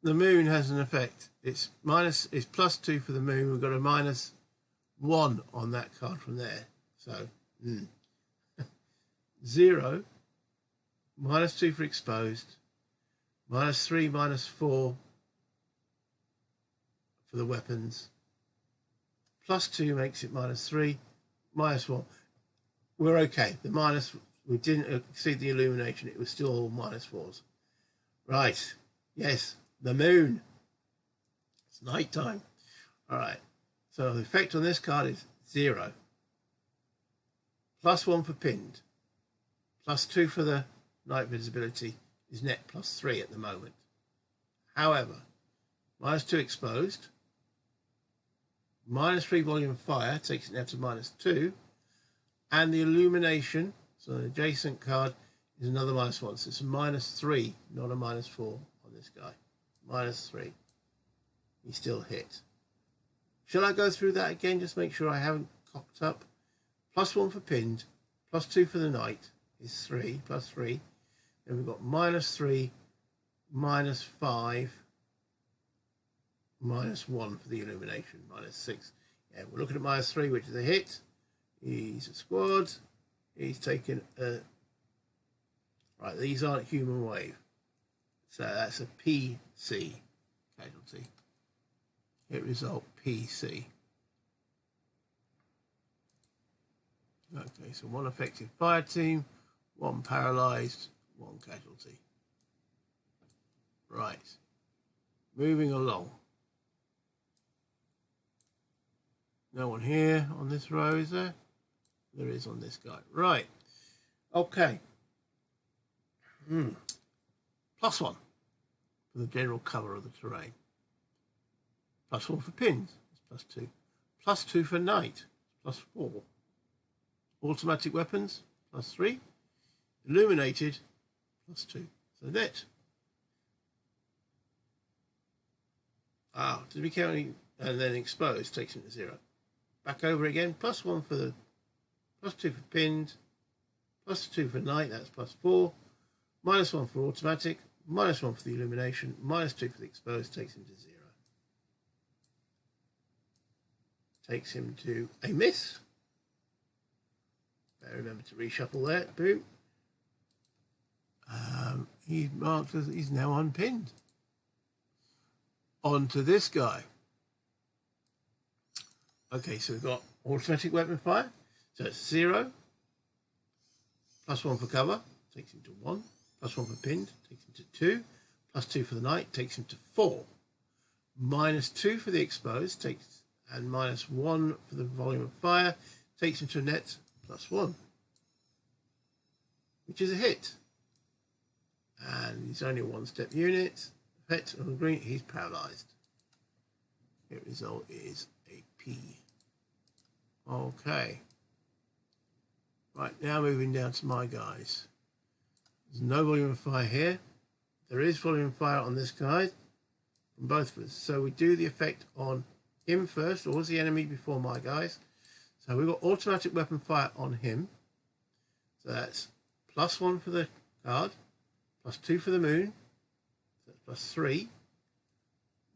The moon has an effect. It's +2 for the moon. We've got a -1 on that card from there. So 0, -2 for exposed, -3, -4 for the weapons. +2 makes it -3, -1. We're okay. The minus, we didn't exceed the illumination. It was still all -4s. Right. Yes. The moon. It's night time. All right. So the effect on this card is 0. +1 for pinned. +2 for the night visibility is net +3 at the moment. However, -2 exposed, -3 volume of fire, takes it now to -2, and the illumination, so an adjacent card, is another -1. So it's a -3, not a -4 on this guy. -3. He's still hit. Shall I go through that again? Just make sure I haven't cocked up. +1 for pinned, +2 for the knight is 3, +3. Then we've got -3, -5, -1 for the illumination, -6. Yeah, we're looking at -3, which is a hit. He's a squad. He's taken a... Right, these aren't human wave. So that's a PC casualty. Hit result PC. Okay, so 1 effective fire team, 1 paralysed, 1 casualty. Right. Moving along. No one here on this row, is there? There is on this guy. Right. Okay. +1 for the general cover of the terrain. +1 for pins. It's +2. +2 for knight. +4. Automatic weapons. +3. Illuminated. +2. So that. To be counting and then exposed takes him to 0. Back over again. +1 for the +2 for pinned. +2 for knight. That's +4. -1 for automatic. -1 for the illumination. -2 for the exposed takes him to 0. Takes him to a miss. Better remember to reshuffle there. Boom. He's marked as he's now unpinned. On to this guy. Okay, so we've got automatic weapon fire. So it's 0. +1 for cover. Takes him to 1. +1 for pinned. Takes him to 2. +2 for the knight. Takes him to 4. -2 for the exposed. Takes and -1 for the volume of fire. Takes him to a net +1. Which is a hit. And he's only a 1-step unit. Hit on the green, he's paralysed. The result is a P. Okay. Right, now moving down to my guys. There's no volume of fire here. There is volume of fire on this guy from both of us. So we do the effect on him first, or was the enemy before my guys. So we've got automatic weapon fire on him. So that's +1 for the card, +2 for the moon, so that's +3,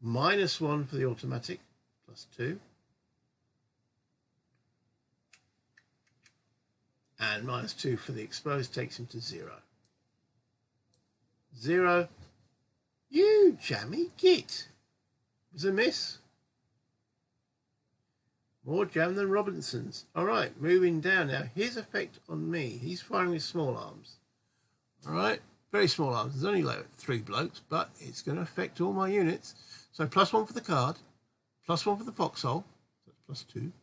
-1 for the automatic, +2, and -2 for the exposed takes him to 0. 0. You jammy git. It was a miss. More jam than Robinson's. All right, moving down now. His effect on me. He's firing with small arms. All right, very small arms. There's only like 3 blokes, but it's going to affect all my units. So +1 for the card, +1 for the foxhole, so that's +2,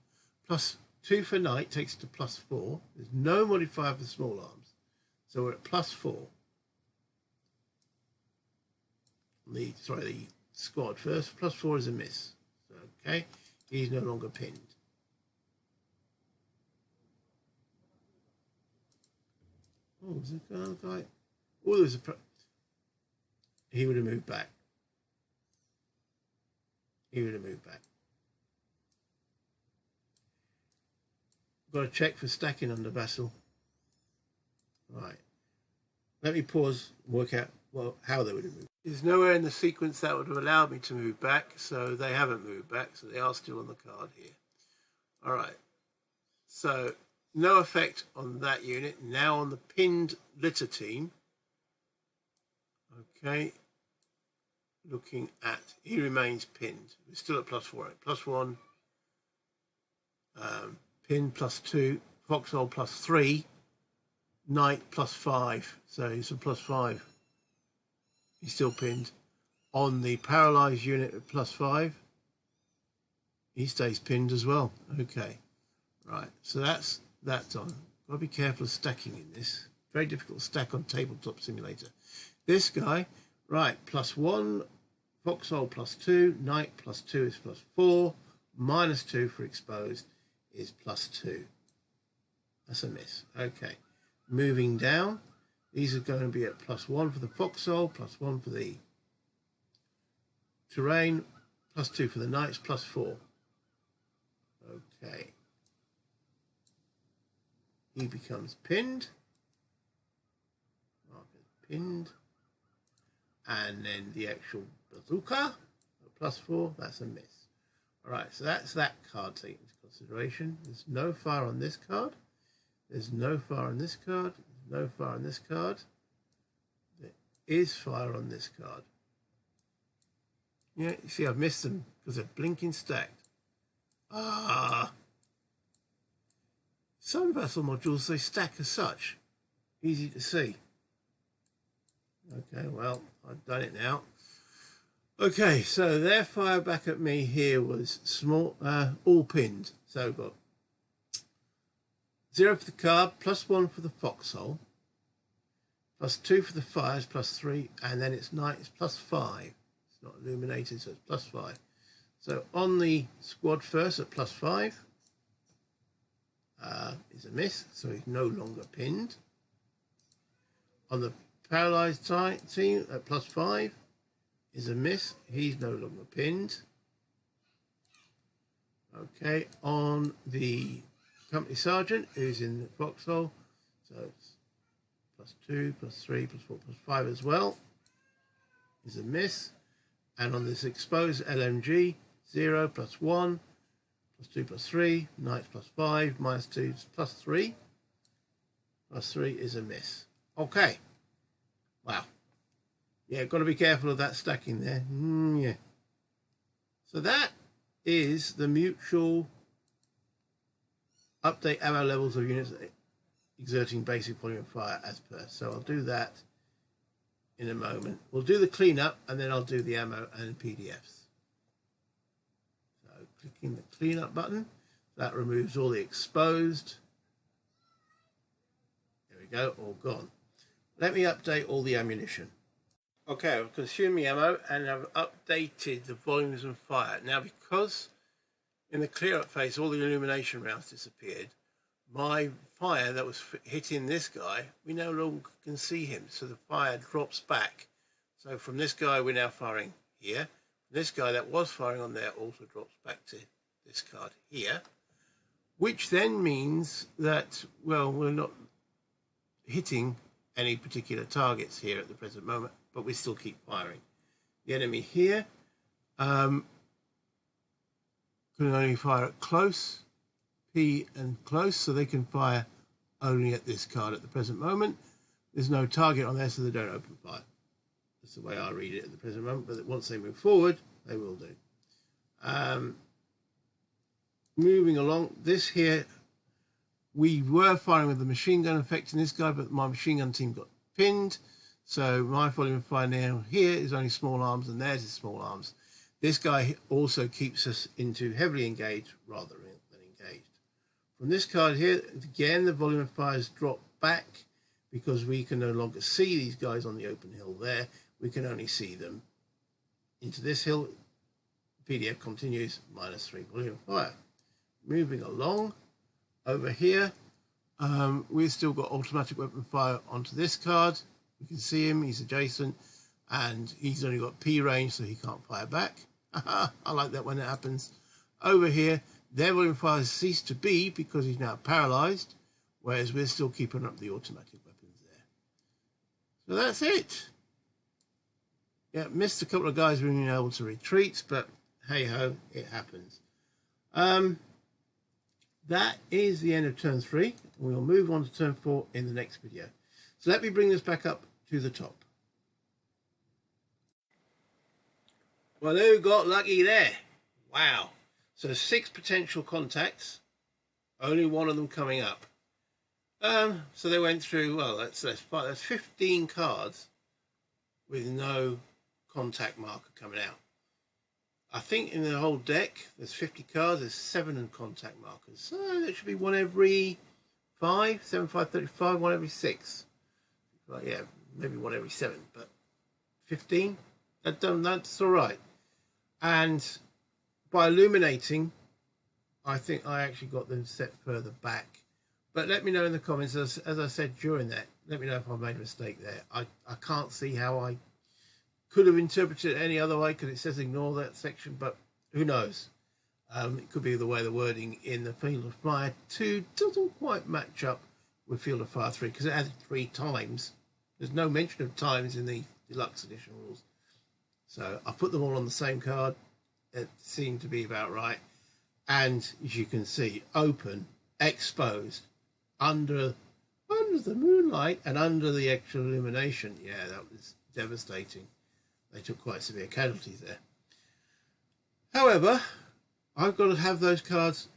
+2 for knight takes it to +4. There's no modifier for small arms, so we're at +4. The squad first. +4 is a miss. So, okay, he's no longer pinned. Oh, was it a guy? Oh, there's a... He would have moved back. He would have moved back. Got to check for stacking under Vassal. Right. Let me pause and work out how they would have moved. There's nowhere in the sequence that would have allowed me to move back, so they haven't moved back, so they are still on the card here. All right. So no effect on that unit. Now on the pinned litter team. Okay. Looking at, he remains pinned. We're still at +4. +1. Pinned +2. Foxhole +3. Knight +5. So he's a +5. He's still pinned. On the paralysed unit at +5, he stays pinned as well. Okay. Right. So that's on. Got to be careful of stacking in this. Very difficult to stack on Tabletop Simulator. This guy, right, +1 foxhole +2, night +2 is +4, -2 for exposed is +2. That's a miss. Okay, moving down, these are going to be at +1 for the foxhole, +1 for the terrain, +2 for the nights, +4. Okay. He becomes pinned. Marker pinned. And then the actual bazooka, +4, that's a miss. Alright, so that's that card taken into consideration. There's no fire on this card. There's no fire on this card. There's no fire on this card. There is fire on this card. Yeah, you see I've missed them because they're blinking stacked. Ah! Some vessel modules, they stack as such. Easy to see. Okay, well, I've done it now. Okay, so their fire back at me here was small, all pinned. So we've got 0 for the card, +1 for the foxhole, +2 for the fires, +3, and then it's night, it's +5. It's not illuminated, so it's +5. So on the squad first at +5 is a miss, so he's no longer pinned. On the paralysed team at +5 is a miss, he's no longer pinned. Okay, on the company sergeant who's in the foxhole, so it's +2, +3, +4, +5 as well, is a miss. And on this exposed LMG, 0 +1, +2 +3, night +5, -2 +3, +3 is a miss. Okay. Wow. Yeah, got to be careful of that stacking there. Yeah. So that is the mutual update ammo levels of units exerting basic volume of fire as per. So I'll do that in a moment. We'll do the cleanup and then I'll do the ammo and PDFs. So clicking the cleanup button, that removes all the exposed. There we go, all gone. Let me update all the ammunition. Okay, I've consumed the ammo and I've updated the volumes of fire. Now, because in the clear-up phase all the illumination rounds disappeared, my fire that was hitting this guy, we no longer can see him, so the fire drops back. So from this guy, we're now firing here. This guy that was firing on there also drops back to this card here, which then means that, well, we're not hitting any particular targets here at the present moment, but we still keep firing. The enemy here can only fire at close, P and close, so they can fire only at this card at the present moment. There's no target on there, so they don't open fire. That's the way I read it at the present moment, but once they move forward, they will do. Moving along, this here, we were firing with the machine gun affecting this guy, but my machine gun team got pinned. So my volume of fire now here is only small arms and theirs is small arms. This guy also keeps us into heavily engaged rather than engaged. From this card here, again, the volume of fire has dropped back because we can no longer see these guys on the open hill there. We can only see them into this hill. PDF continues, -3 volume of fire. Moving along, over here, we've still got automatic weapon fire onto this card. You can see him, he's adjacent, and he's only got P range, so he can't fire back. I like that when it happens. Over here, their volume of fire has ceased to be because he's now paralysed, whereas we're still keeping up the automatic weapons there. So that's it. Yeah, missed a couple of guys being able to retreat, but hey-ho, it happens. That is the end of turn 3. We'll move on to turn 4 in the next video. So let me bring this back up to the top. Well, who got lucky there? Wow. So 6 potential contacts, only one of them coming up. So they went through, well, that's 15 cards with no contact marker coming out. I think in the whole deck, there's 50 cards, there's 7 contact markers. So there should be one every 5, 7, 5, 35, one every 6. Well, yeah, maybe one every 7, but 15? That's all right. And by illuminating, I think I actually got them set further back. But let me know in the comments, as I said during that, let me know if I made a mistake there. I can't see how I could have interpreted it any other way because it says ignore that section, but who knows? It could be the way the wording in the Field of Fire 2 doesn't quite match up with Field of Fire 3 because it added 3 times. There's no mention of times in the Deluxe Edition rules. So I put them all on the same card. It seemed to be about right. And as you can see, open, exposed, under the moonlight and under the extra illumination. Yeah, that was devastating. They took quite severe casualties there. However, I've got to have those cards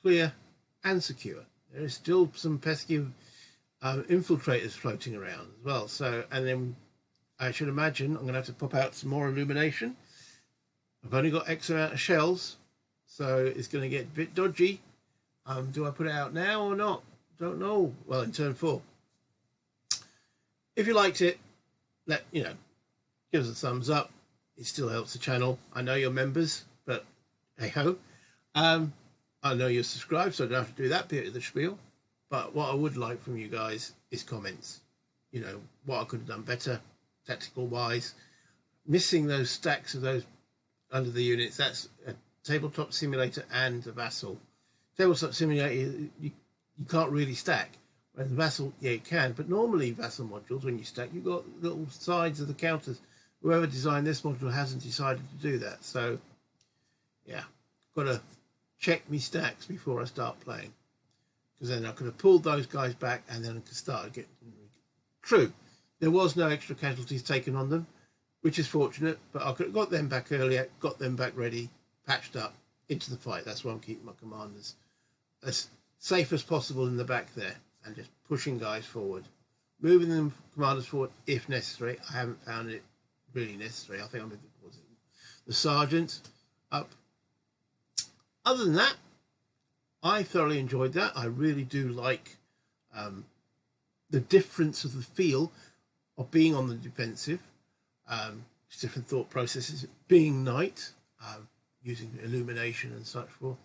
clear and secure. There is still some pesky infiltrators floating around as well. So, and then I should imagine I'm going to have to pop out some more illumination. I've only got X amount of shells, so it's going to get a bit dodgy. Do I put it out now or not? Don't know. Well, in turn 4. If you liked it, give us a thumbs up. It still helps the channel. I know you're members, but hey ho. I know you're subscribed, so I don't have to do that bit of the spiel. But what I would like from you guys is comments. What I could have done better, tactical wise. Missing those stacks of those under the units. That's a tabletop simulator and a vassal. Tabletop simulator, you can't really stack. Whereas the vassal, yeah, you can. But normally vassal modules, when you stack, you've got little sides of the counters. Whoever designed this module hasn't decided to do that. So, yeah, got to check me stacks before I start playing. Because then I could have pulled those guys back and then I could start getting... True, there was no extra casualties taken on them, which is fortunate, but I could have got them back earlier, got them back ready, patched up into the fight. That's why I'm keeping my commanders as safe as possible in the back there and just pushing guys forward. Moving them commanders forward if necessary. I haven't found it really necessary. I think I'm with the sergeant up. Other than that, I thoroughly enjoyed that. I really do like the difference of the feel of being on the defensive. Different thought processes, being night, using illumination and such forth.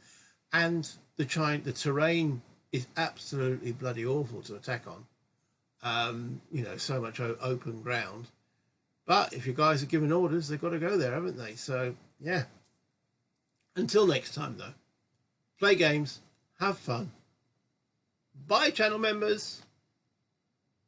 And the terrain is absolutely bloody awful to attack on. So much open ground. But if you guys are given orders, they've got to go there, haven't they? So, yeah. Until next time, though, play games, have fun. Bye, channel members.